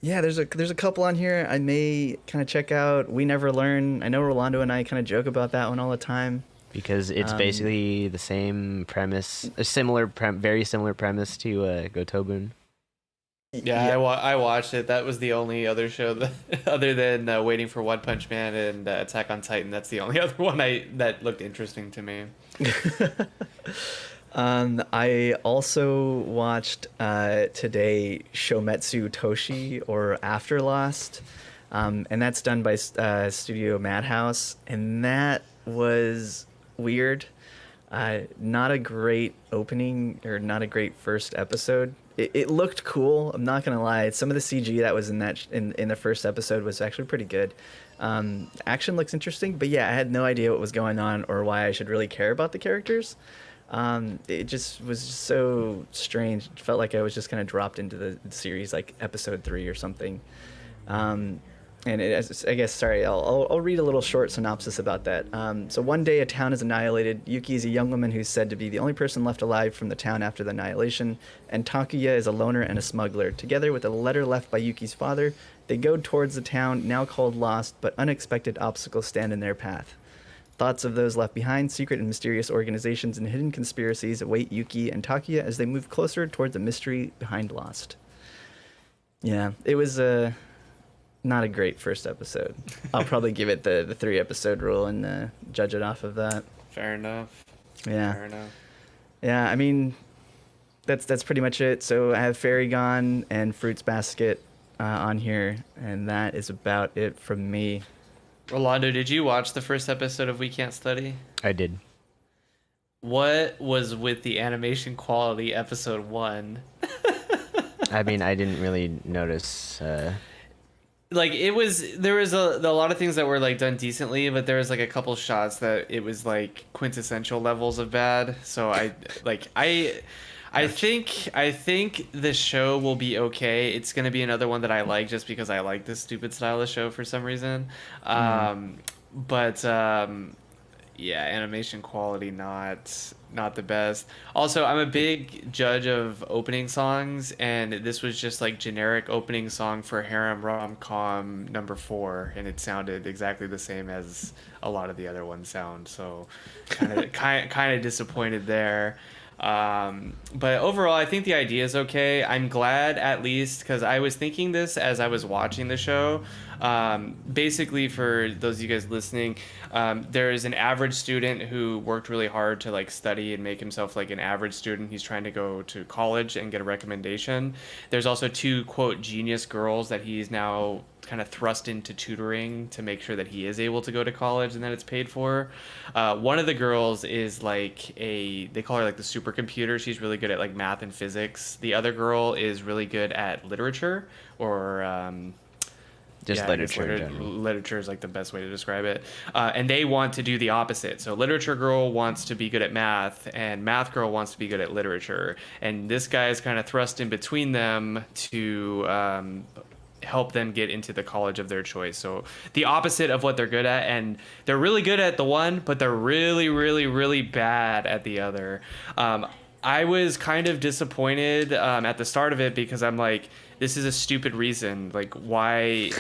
Yeah, there's a couple on here I may kind of check out. We Never Learn. I know Rolando and I kind of joke about that one all the time. Because it's basically the same premise, very similar premise to Gotobun. Yeah, I watched it. That was the only other show that, other than Waiting for One Punch Man and Attack on Titan. That's the only other one that looked interesting to me. I also watched today Shometsu Toshi, or Afterlost, and that's done by Studio Madhouse, and that was weird. Not a great opening, or not a great first episode. It looked cool. I'm not gonna lie. Some of the CG that was in the first episode was actually pretty good. Action looks interesting, but yeah, I had no idea what was going on or why I should really care about the characters. It just was so strange. It felt like I was just kind of dropped into the series like episode 3 or something. I guess, sorry, I'll read a little short synopsis about that. So one day a town is annihilated. Yuki is a young woman who's said to be the only person left alive from the town after the annihilation, and Takuya is a loner and a smuggler. Together with a letter left by Yuki's father, they go towards the town, now called Lost, but unexpected obstacles stand in their path. Thoughts of those left behind, secret and mysterious organizations, and hidden conspiracies await Yuki and Takuya as they move closer toward the mystery behind Lost. Yeah, it was not a great first episode. I'll probably give it the 3-episode rule and judge it off of that. Fair enough. Yeah. Fair enough. Yeah, I mean, that's pretty much it. So I have Fairy Gone and Fruits Basket on here, and that is about it from me. Rolando, did you watch the first episode of We Can't Study? I did. What was with the animation quality episode 1? I mean, I didn't really notice. Like, there was a lot of things that were like done decently, but there was like a couple shots that it was like quintessential levels of bad. So I think the show will be okay. It's gonna be another one that I like just because I like this stupid style of show for some reason. Yeah, animation quality not the best. Also, I'm a big judge of opening songs, and this was just like generic opening song for Harem Rom-Com number 4, and it sounded exactly the same as a lot of the other ones sound. So kind of disappointed there. But overall, I think the idea is okay. I'm glad, at least, because I was thinking this as I was watching the show. Basically, for those of you guys listening, there is an average student who worked really hard to like study and make himself like an average student. He's trying to go to college and get a recommendation. There's also 2 quote genius girls that he's now kind of thrust into tutoring to make sure that he is able to go to college and that it's paid for. One of the girls is like they call her like the supercomputer. She's really good at like math and physics. The other girl is really good at literature, or literature in general. Literature is like the best way to describe it. And they want to do the opposite. So literature girl wants to be good at math, and math girl wants to be good at literature. And this guy is kind of thrust in between them to help them get into the college of their choice. So the opposite of what they're good at, and they're really good at the one, but they're really, really, really bad at the other. I was kind of disappointed at the start of it because I'm like, this is a stupid reason. Like, why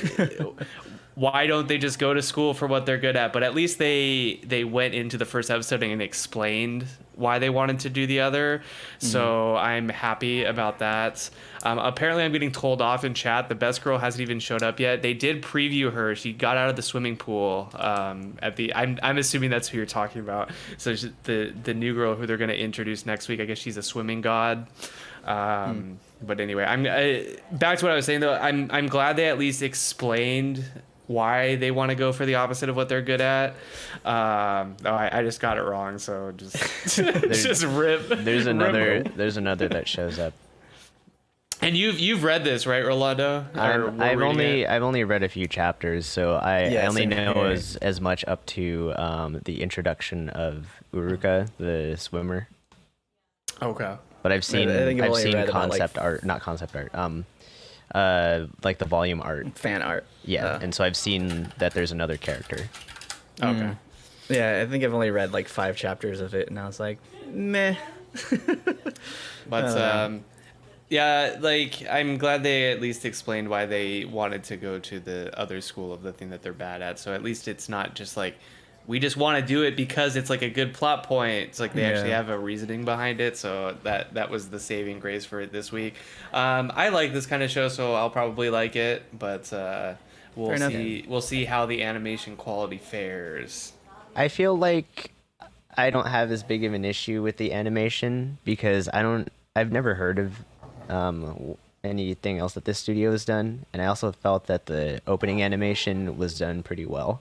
don't they just go to school for what they're good at? But at least they went into the first episode and explained why they wanted to do the other. So I'm happy about that. Apparently I'm getting told off in chat. The best girl hasn't even showed up yet. They did preview her. She got out of the swimming pool at the, I'm assuming that's who you're talking about. So the new girl who they're going to introduce next week, I guess she's a swimming god. But anyway, back to what I was saying though. I'm glad they at least explained why they want to go for the opposite of what they're good at. I just got it wrong, so just just rip. There's another that shows up. And you've read this, right, Rolando? I've only read a few chapters, so I only know as much up to the introduction of Uruka, the swimmer. Okay. But I've seen concept art, not concept art. Like the volume art, fan art. Yeah, and so I've seen that there's another character. Okay. Yeah, I think I've only read like 5 chapters of it, and I was like, meh. But yeah, like I'm glad they at least explained why they wanted to go to the other school of the thing that they're bad at. So at least it's not just like we just want to do it because it's like a good plot point. It's like they actually have a reasoning behind it. So that was the saving grace for it this week. I like this kind of show, so I'll probably like it. But we'll see. We'll see how the animation quality fares. I feel like I don't have as big of an issue with the animation because I've never heard of anything else that this studio has done, and I also felt that the opening animation was done pretty well.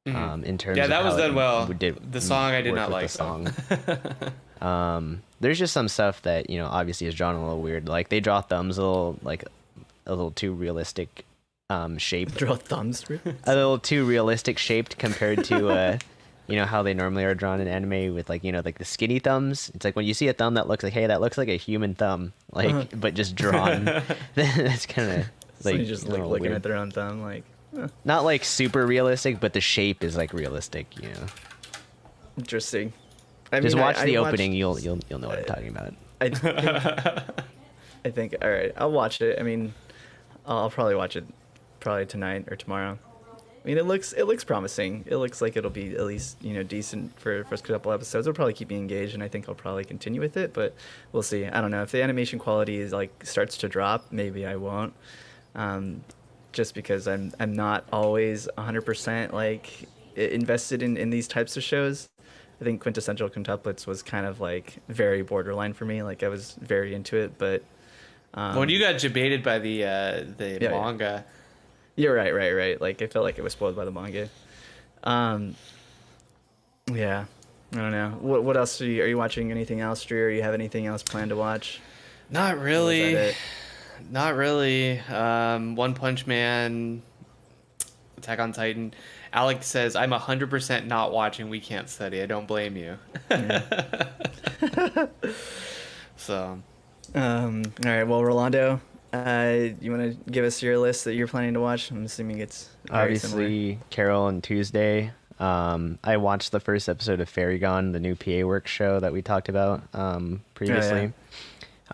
In terms of that was done well. The song I did not like. The song. There's just some stuff that obviously is drawn a little weird. Like they draw thumbs a little too realistic shape. Draw thumbs. A little too realistic shaped compared to how they normally are drawn in anime with like the skinny thumbs. It's like when you see a thumb that looks like, hey, that looks like a human thumb, like but just drawn. That's kind of like so just like looking at their own thumb, like. Not like super realistic, but the shape is like realistic, Interesting. Just watch the opening, you'll know what I'm talking about. I think all right, I'll watch it. I mean, I'll probably watch it tonight or tomorrow. I mean, it looks promising. It looks like it'll be at least decent for the first couple episodes. It'll probably keep me engaged, and I think I'll probably continue with it. But we'll see. I don't know if the animation quality is starts to drop. Maybe I won't. Just because I'm not always 100% invested in these types of shows. I think Quintessential Quintuplets was kind of very borderline for me. I was very into it, but when you got debated by the manga. You're right. I felt like it was spoiled by the manga. Yeah, I don't know. What else are you watching? Anything else, Drew? Or you have anything else planned to watch? Not really. Not really. One Punch Man, Attack on Titan. Alex says, I'm 100% not watching We Can't Study. I don't blame you. So. All right. Well, Rolando, you want to give us your list that you're planning to watch? I'm assuming it's obviously similar. Carol and Tuesday. I watched the first episode of Fairy Gone, the new PA Works show that we talked about previously.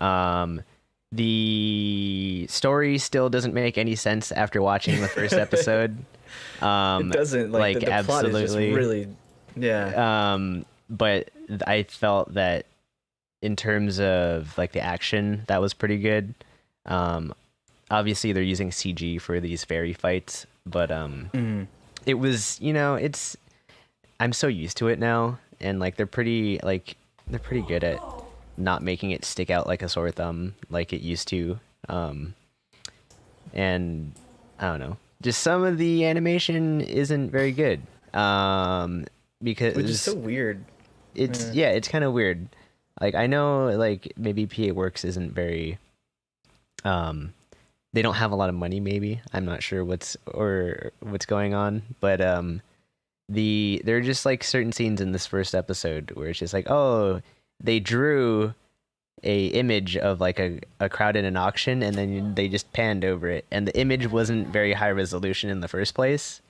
Oh, yeah. The story still doesn't make any sense after watching the first episode. It doesn't. The absolutely. Plot is just really, yeah. But I felt that in terms of the action, that was pretty good. Obviously they're using CG for these fairy fights, but it was I'm so used to it now, and they're pretty good at not making it stick out like a sore thumb like it used to. And I don't know, just some of the animation isn't very good. Because which is so weird. It's kind of weird. I know maybe PA Works isn't very they don't have a lot of money, maybe. I'm not sure what's going on, but there are just certain scenes in this first episode where it's just they drew a image of a crowd in an auction, and then they just panned over it, and the image wasn't very high resolution in the first place,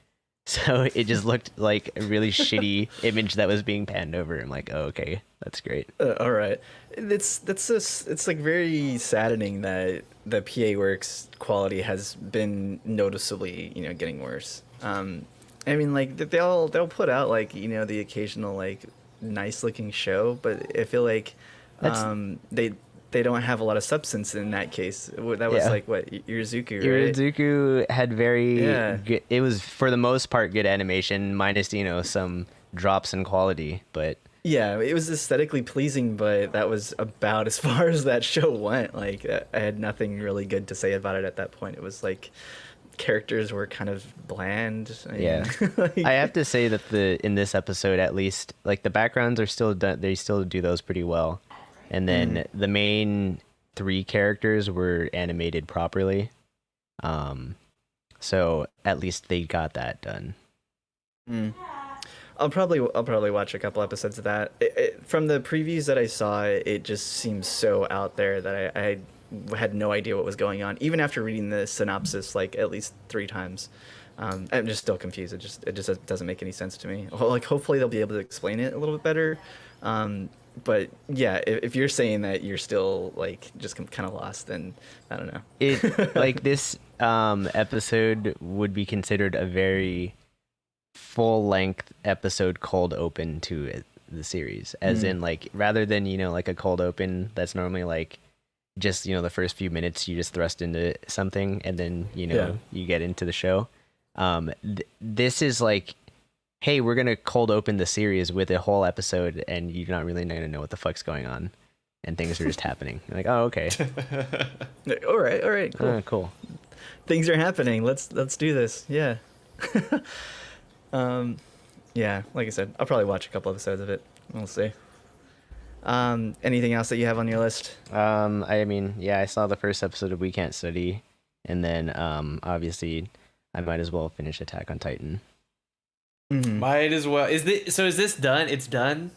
so it just looked like a really shitty image that was being panned over. I'm like, oh, okay, that's great. All right, it's very saddening that the PA Works quality has been noticeably getting worse. I mean, they'll put out the occasional nice looking show, but I feel like they don't have a lot of substance in that case. That was Yeah. like what, Irizuku, right? Irizuku had very Yeah. good, it was for the most part good animation, minus some drops in quality, but Yeah, it was aesthetically pleasing, but that was about as far as that show went. Like, I had nothing really good to say about it at that point. It was like characters were kind of bland. I mean, yeah. like- I have to say that in this episode at least, like the backgrounds are still done, they still do those pretty well. And then the main three characters were animated properly. So at least they got that done. Mm. I'll probably watch a couple episodes of that. From the previews that I saw, it just seems so out there that I had no idea what was going on. Even after reading the synopsis like at least 3 times, I'm just still confused. It just doesn't make any sense to me. Like, hopefully they'll be able to explain it a little bit better. But yeah, if you're saying that you're still like just kind of lost, then I don't know. It like this episode would be considered a very full-length episode cold open to the series, as in like rather than like a cold open that's normally like just the first few minutes you just thrust into something and then you get into the show. This is like, hey, we're gonna cold open the series with a whole episode and you're not really gonna know what the fuck's going on and things are just happening. You're like, oh, okay. All right, cool. Cool. Things are happening. Let's do this. Yeah. Yeah, like I said, I'll probably watch a couple episodes of it. We'll see. Anything else that you have on your list? I mean, yeah, I saw the first episode of We Can't Study, and then obviously I might as well finish Attack on Titan. Mm-hmm. Might as well. Is this done? It's done.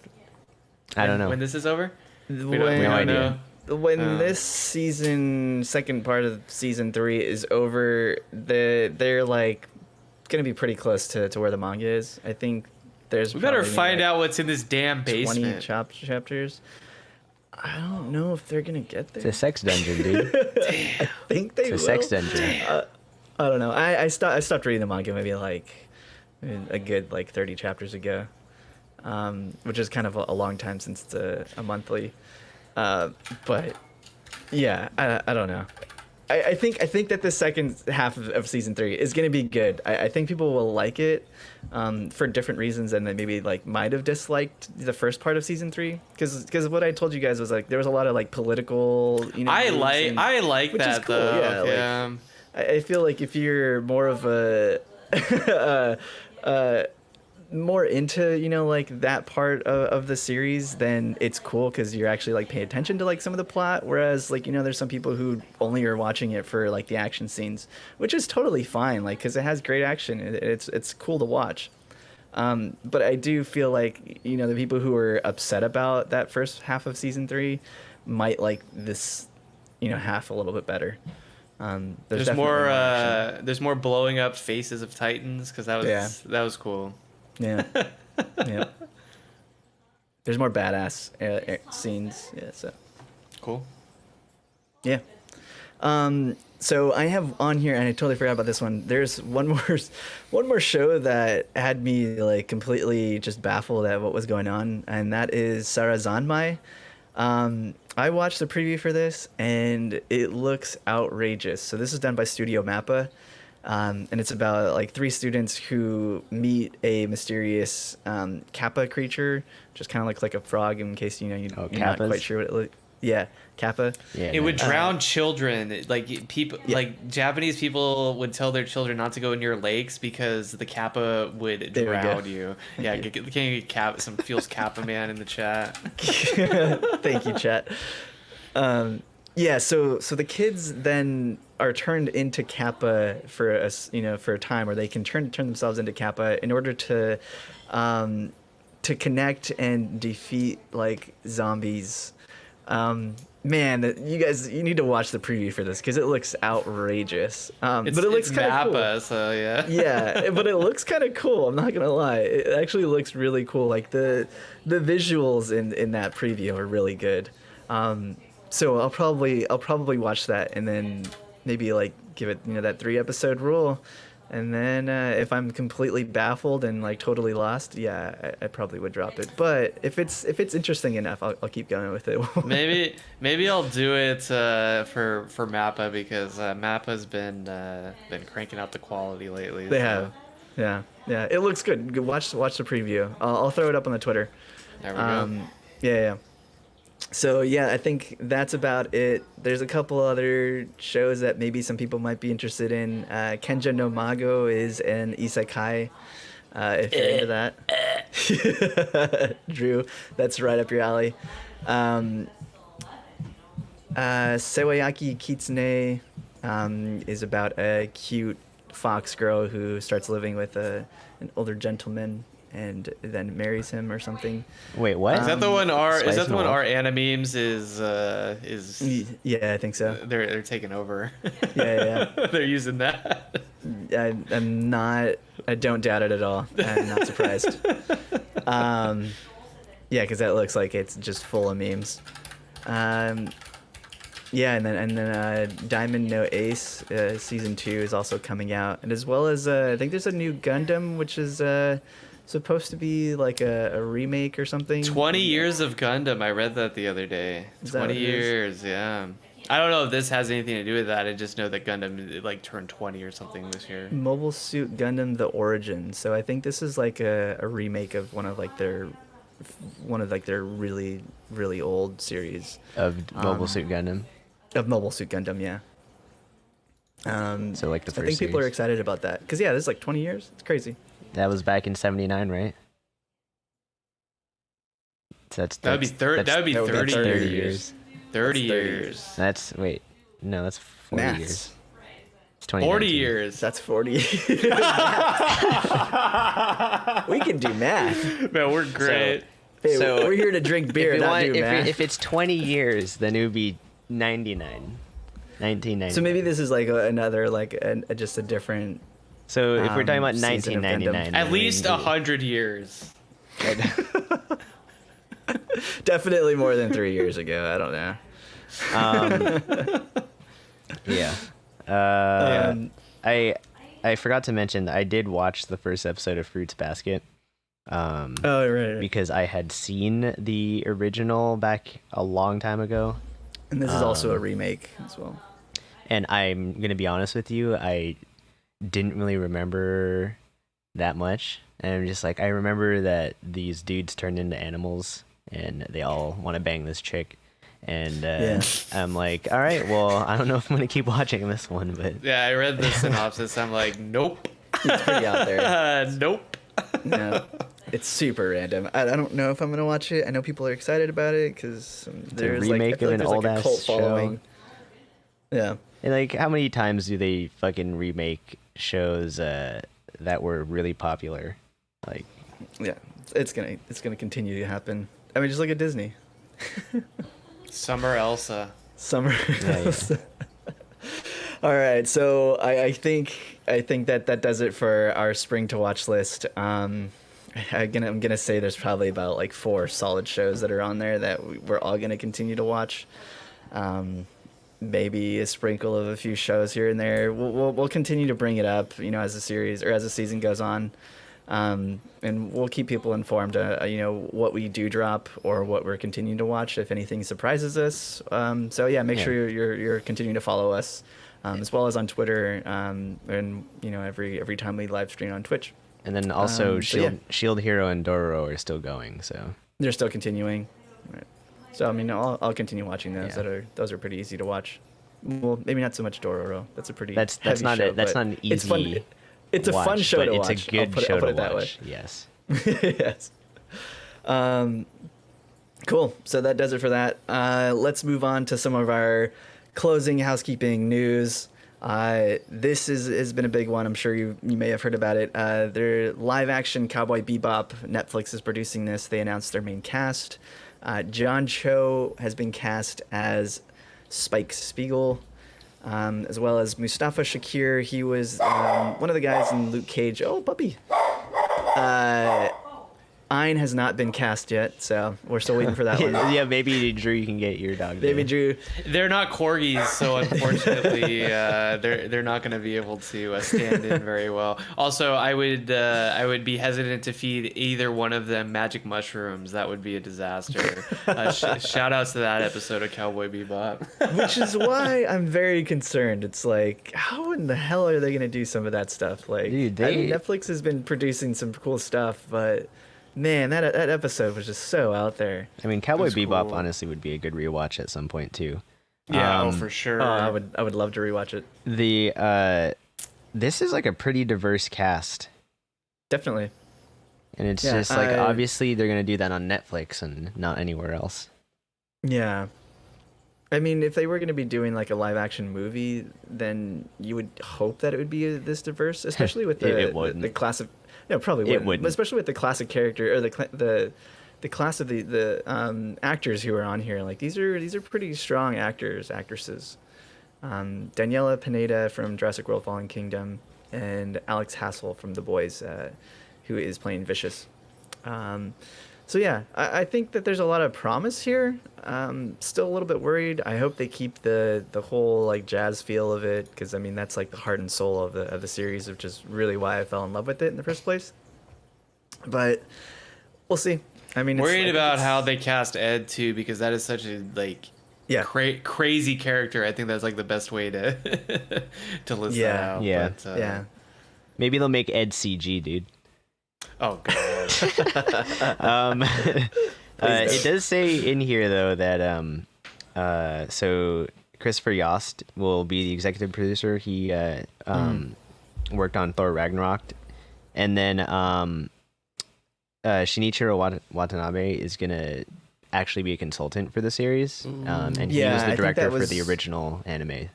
I don't know. When this is over. We When, don't know. when this season, second part of season 3 is over, they're like gonna be pretty close to where the manga is. I think there's. We better probably find like out what's in this damn 20 basement. chapters. I don't know if they're gonna get It's there. a sex dungeon, dude. I think they It's a will. sex dungeon. I don't know. I stopped reading the manga maybe like a good like 30 chapters ago, which is kind of a long time since it's a monthly. But yeah, I don't know. I think that the second half of season 3 is going to be good. I think people will like it for different reasons, and they maybe like might have disliked the first part of season 3 because what I told you guys was like there was a lot of like political. I moves like which is that cool, though. yeah, like, Yeah. I feel like if you're more of a more into like that part of the series, then it's cool because you're actually like paying attention to like some of the plot, whereas like there's some people who only are watching it for like the action scenes, which is totally fine, like because it has great action. It's cool to watch. But I do feel like the people who are upset about that first half of season 3 might like this half a little bit better. There's There's more. action. There's more blowing up faces of Titans because that was cool. Yeah. Yeah. There's more badass scenes. Yeah. So. Cool. Yeah. So I have on here, and I totally forgot about this one. There's one more show that had me like completely just baffled at what was going on, and that is Sarazanmai. I watched the preview for this, and it looks outrageous. So this is done by Studio Mappa. And it's about like 3 students who meet a mysterious kappa creature, just kind of looks like a frog. In case you're not kappas? quite sure what it looks. Yeah, kappa. Yeah, It would man. drown children. Like people, like Japanese people would tell their children not to go near lakes because the kappa would There we go. drown you. Yeah, can you get kappa? Some feels kappa man in the chat. Thank you, chat. Yeah, so the kids then are turned into kappa for a time, or they can turn themselves into kappa in order to connect and defeat like zombies. Man, you need to watch the preview for this because it looks outrageous. But it looks kind of cool. Mappa, so yeah. Yeah, but it looks kind of cool. I'm not gonna lie. It actually looks really cool. Like the visuals in that preview are really good. So I'll probably watch that and then maybe like give it that 3 episode rule. And then if I'm completely baffled and like totally lost, yeah, I probably would drop it. But if it's interesting enough, I'll keep going with it. Maybe I'll do it for Mappa because Mappa's been cranking out the quality lately. They so. have, yeah. It looks good. Watch the preview. I'll throw it up on the Twitter. There we go. Yeah. So yeah, I think that's about it. There's a couple other shows that maybe some people might be interested in. Kenja no Mago is an isekai. If you're into that, Drew, that's right up your alley. Sewayaki Kitsune is about a cute fox girl who starts living with an older gentleman and then marries him or something. Wait, what? Is that the one? Our Spice is that the one? Noir. Our Animemes is Yeah, I think so. they're taking over. Yeah. They're using that. I'm not. I don't doubt it at all. I'm not surprised. Yeah, because that looks like it's just full of memes. Yeah, and then Diamond No Ace season 2 is also coming out, and as well as I think there's a new Gundam which is supposed to be like a remake or something. 20 years of Gundam. I read that the other day. Is that 20 what it is? years, yeah. I don't know if this has anything to do with that. I just know that Gundam like turned 20 or something this year. Mobile Suit Gundam: The Origin. So I think this is like a remake of one of their really really old series Of Mobile Suit Gundam. of Mobile Suit Gundam. Yeah. So like the I first think people are series. excited about that because yeah, this is like 20 years. It's crazy. That was back in '79, right? So That would be 30 that would be 30 30 years. years. 30 That's 30 years. That's wait, no, that's 40 Maths. years. It's 40 2019. years. That's 40. We can do math. Man, we're great. Hey, So, we're here to drink beer, If, we not want, do math. if it's 20 years, then it would be 1990. So maybe this is like another just a different. So if we're talking about season of 1999, At then we least can do- 100 years. Definitely more than 3 years ago. I don't know. Yeah. I forgot to mention I did watch the first episode of Fruits Basket. Oh right. Because I had seen the original back a long time ago. And this is also a remake as well. And I'm going to be honest with you, I didn't really remember that much. And I'm just like, I remember that these dudes turned into animals and they all want to bang this chick. And I'm like, all right, well, I don't know if I'm going to keep watching this one, but Yeah, I read the synopsis. I'm like, nope. It's pretty out there. Nope. No, it's super random. I don't know if I'm gonna watch it. I know people are excited about it because there's remake I feel of like an there's like a old-ass cult show. following. Yeah. and like, how many times do they fucking remake shows that were really popular? Like, Yeah, it's gonna continue to happen. I mean, just look at Disney. Summer Elsa. Summer. Yeah. All right, so I think that does it for our spring to watch list. I'm gonna say there's probably about like 4 solid shows that are on there that we're all gonna continue to watch. Maybe a sprinkle of a few shows here and there. We'll continue to bring it up, as the series or as the season goes on. And we'll keep people informed, what we do drop or what we're continuing to watch if anything surprises us. So yeah, make sure you're continuing to follow us, as well as on Twitter, and every time we live stream on Twitch. and then also so Shield Hero and Dororo are still going, so They're still continuing. Right. So I mean, I'll continue watching those. Yeah. Those are pretty easy to watch. Well, maybe not so much Dororo. That's a pretty that's heavy not show, that's but not an easy It's fun. It's a fun watch, show but to it's watch. a good show I'll put to it that way. watch. Yes. Yes. Cool. So that does it for that. Let's move on to some of our closing housekeeping news. This has been a big one. I'm sure you may have heard about it. Their live action Cowboy Bebop. Netflix is producing this. They announced their main cast. John Cho has been cast as Spike Spiegel, as well as Mustafa Shakir. He was one of the guys in Luke Cage. Oh, puppy. Ayn has not been cast yet, so we're still waiting for that one. Yeah, maybe Drew, you can get your dog. Maybe there. Drew. They're not corgis, so unfortunately, they're not going to be able to stand in very well. Also, I would be hesitant to feed either one of them magic mushrooms. That would be a disaster. Shout outs to that episode of Cowboy Bebop. Which is why I'm very concerned. It's like, how in the hell are they going to do some of that stuff? Like, Dude, I mean, Netflix has been producing some cool stuff, but man, that episode was just so out there. I mean, Cowboy That's Bebop cool. honestly would be a good rewatch at some point too. Yeah, Um, for sure. Oh, I would love to rewatch it. This is like a pretty diverse cast, Definitely. and it's Yeah, just like obviously they're gonna do that on Netflix and not anywhere else. Yeah. I mean, if they were going to be doing like a live action movie, then you would hope that it would be this diverse, especially with It wouldn't. the class of, no, probably It wouldn't, wouldn't. but especially with the classic character or the class of the actors who are on here. Like these are pretty strong actresses. Daniela Pineda from Jurassic World: Fallen Kingdom, and Alex Hassel from The Boys, who is playing Vicious. So yeah, I think that there's a lot of promise here. Still a little bit worried. I hope they keep the whole like jazz feel of it, because I mean that's like the heart and soul of the series, which is really why I fell in love with it in the first place. But we'll see. I mean, Worried about how they cast Ed too, because that is such a yeah. crazy character. I think that's like the best way to to list that Yeah. out. Yeah. But, Yeah. Maybe they'll make Ed CG, dude. Oh god. It does say in here though that so Christopher Yost will be the executive producer. He worked on Thor Ragnarok, and then Shinichiro Watanabe is gonna actually be a consultant for the series, and he Yeah, was I the think director that for was- the original anime.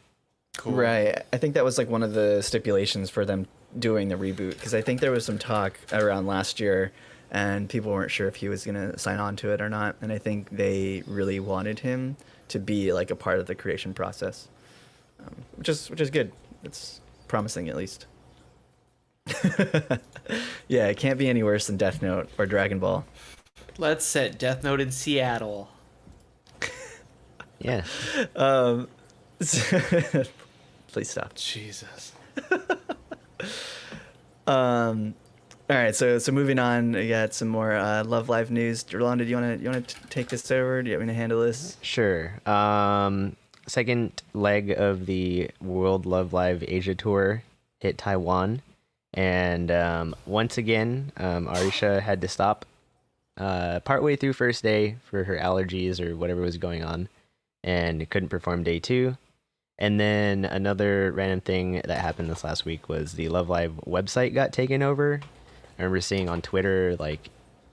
Cool. Right. I think that was like one of the stipulations for them doing the reboot, because I think there was some talk around last year and people weren't sure if he was going to sign on to it or not. And I think they really wanted him to be like a part of the creation process, which is good. It's promising at least. Yeah, it can't be any worse than Death Note or Dragon Ball. Let's set Death Note in Seattle. Yeah. Please stop. Jesus. All right, so moving on, we got some more Love Live news. Rolanda, do you want to take this over? Do you want me to handle this? Sure. Second leg of the World Love Live Asia tour hit Taiwan, and once again, Arisha had to stop partway through first day for her allergies or whatever was going on, and couldn't perform day 2. And then another random thing that happened this last week was the Love Live website got taken over. I remember seeing on Twitter, like,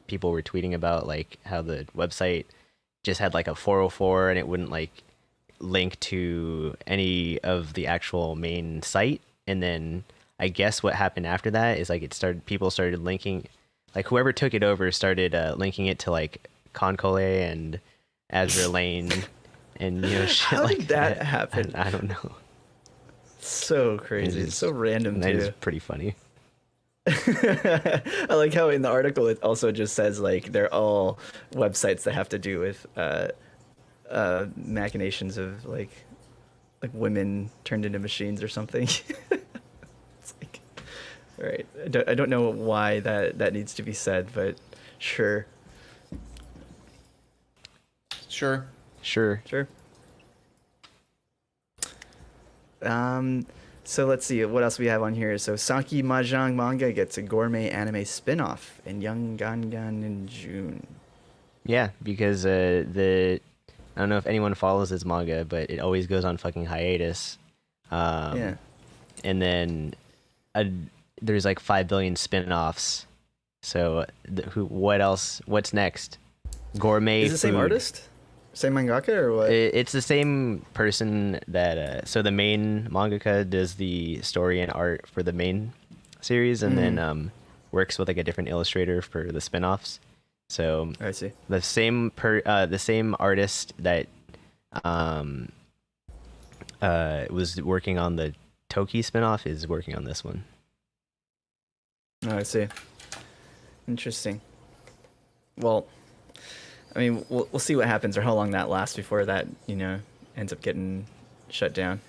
people were tweeting about, like, how the website just had, like, a 404 and it wouldn't, like, link to any of the actual main site. And then I guess what happened after that is, like, people started linking, like, whoever took it over started linking it to, like, Concole and Azure Lane and, you know, shit How like did that happen? I don't know. So crazy. It It's is- so random, That too. is pretty funny. I like how in the article it also just says like they're all websites that have to do with machinations of like women turned into machines or something. It's like, all right, I don't know why that needs to be said, but sure. Sure. Sure. So let's see what else we have on here. So Saki Mahjong manga gets a gourmet anime spin-off in Young Gangan in June. Yeah, because I don't know if anyone follows this manga, but it always goes on fucking hiatus. Yeah. And then there's like 5 billion spin-offs. So what else? What's next? Gourmet Is it the same food. artist? Same mangaka or what? It's the same person that so the main mangaka does the story and art for the main series, and then works with like a different illustrator for the spin-offs. So I see. the same artist that was working on the Toki spin-off is working on this one. Oh, I see. Interesting. well, I mean, we'll see what happens or how long that lasts before that, ends up getting shut down.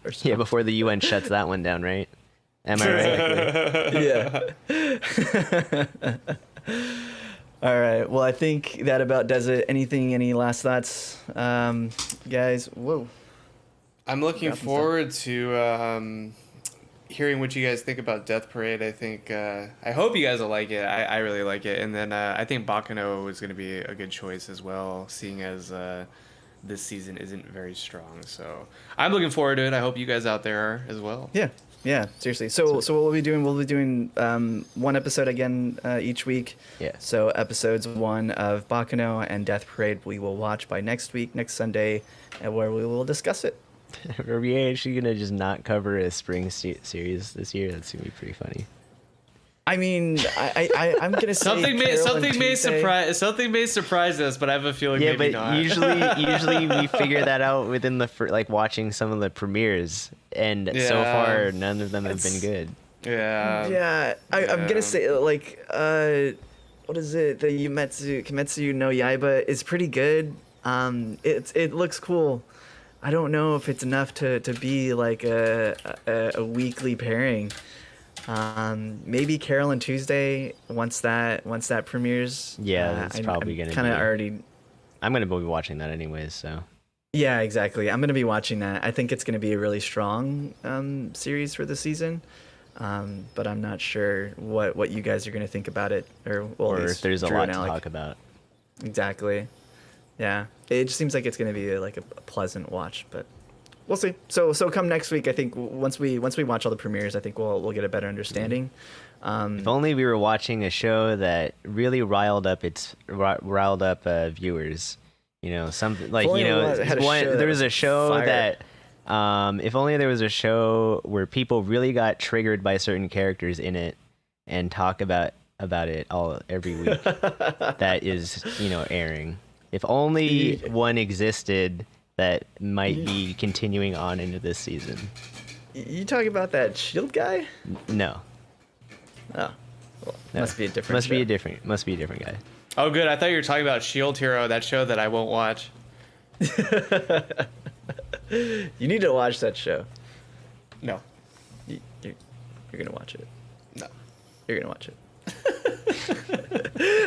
Or Yeah, before the UN shuts that one down, right? Am I right? Yeah. All right. Well, I think that about does it. Any last thoughts, guys? Whoa. I'm looking Got some forward to hearing what you guys think about Death Parade. I think I hope you guys will like it. I really like it, and then I think Bakano is going to be a good choice as well, seeing as this season isn't very strong. So I'm looking forward to it. I hope you guys out there are as well. Yeah. Seriously. So what we'll be doing? We'll be doing one episode again each week. Yeah. So episodes 1 of Bakano and Death Parade we will watch by next week, next Sunday, and where we will discuss it. Are we actually gonna just not cover a spring series this year? That's gonna be pretty funny. I mean, I'm gonna say Something may surprise us, but I have a feeling Yeah, maybe but not. usually we figure that out within the like watching some of the premieres, and so Yeah. far none of them have been good. Yeah. I'm gonna say like what is it? The Kimetsu no Yaiba is pretty good. It looks cool. I don't know if it's enough to be like a weekly pairing. Maybe Carol and Tuesday once that premieres. Yeah, that's probably gonna kind of be. already. I'm gonna be watching that anyways, so. Yeah, exactly. I'm gonna be watching that. I think it's gonna be a really strong series for the season. But I'm not sure what you guys are gonna think about it, or If there's a Drew lot and to Alec. talk about. Exactly. Yeah, it just seems like it's gonna be like a pleasant watch, but we'll see. So come next week, I think once we watch all the premieres, I think we'll get a better understanding. If only we were watching a show that really riled up viewers. Something like only had a show that there was a was show fire. that if only there was a show where people really got triggered by certain characters in it and talk about it every week that is airing. If only one existed that might be continuing on into this season. You talking about that Shield guy? No. Oh, well, No. must be a different. Must show. be a different guy. Oh, good. I thought you were talking about Shield Hero, that show that I won't watch. You need to watch that show. No. You're gonna watch it. No. You're gonna watch it.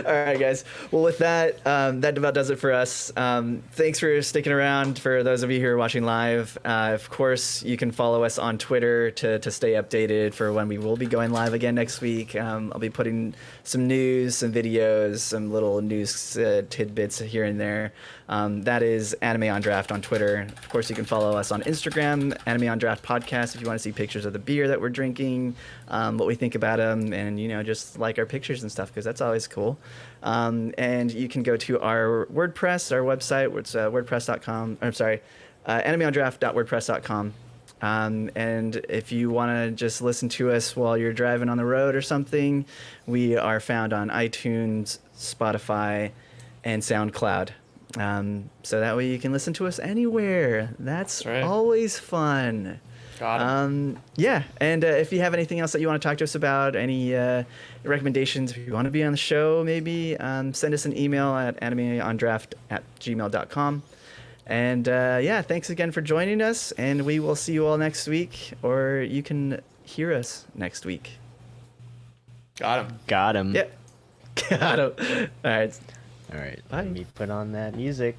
All right, guys. Well, with that, that about does it for us. Thanks for sticking around. For those of you who are watching live, of course, you can follow us on Twitter to stay updated for when we will be going live again next week. I'll be putting some news, some videos, some little news tidbits here and there. That is Anime on Draft on Twitter. Of course, you can follow us on Instagram, Anime on Draft Podcast, if you want to see pictures of the beer that we're drinking, what we think about them, and just like our pictures and stuff, because that's always cool. And you can go to our WordPress, our website, which is wordpress.com. I'm sorry, animeondraft.wordpress.com. And if you want to just listen to us while you're driving on the road or something, we are found on iTunes, Spotify, and SoundCloud. So that way you can listen to us anywhere. That's right. always fun. Got it. Yeah, and if you have anything else that you want to talk to us about, any recommendations, if you want to be on the show, maybe send us an email at animeondraft@gmail.com. And yeah, thanks again for joining us, and we will see you all next week, or you can hear us next week. Got him. Got him. Yeah. Got him. All right. All right. Bye. Let me put on that music.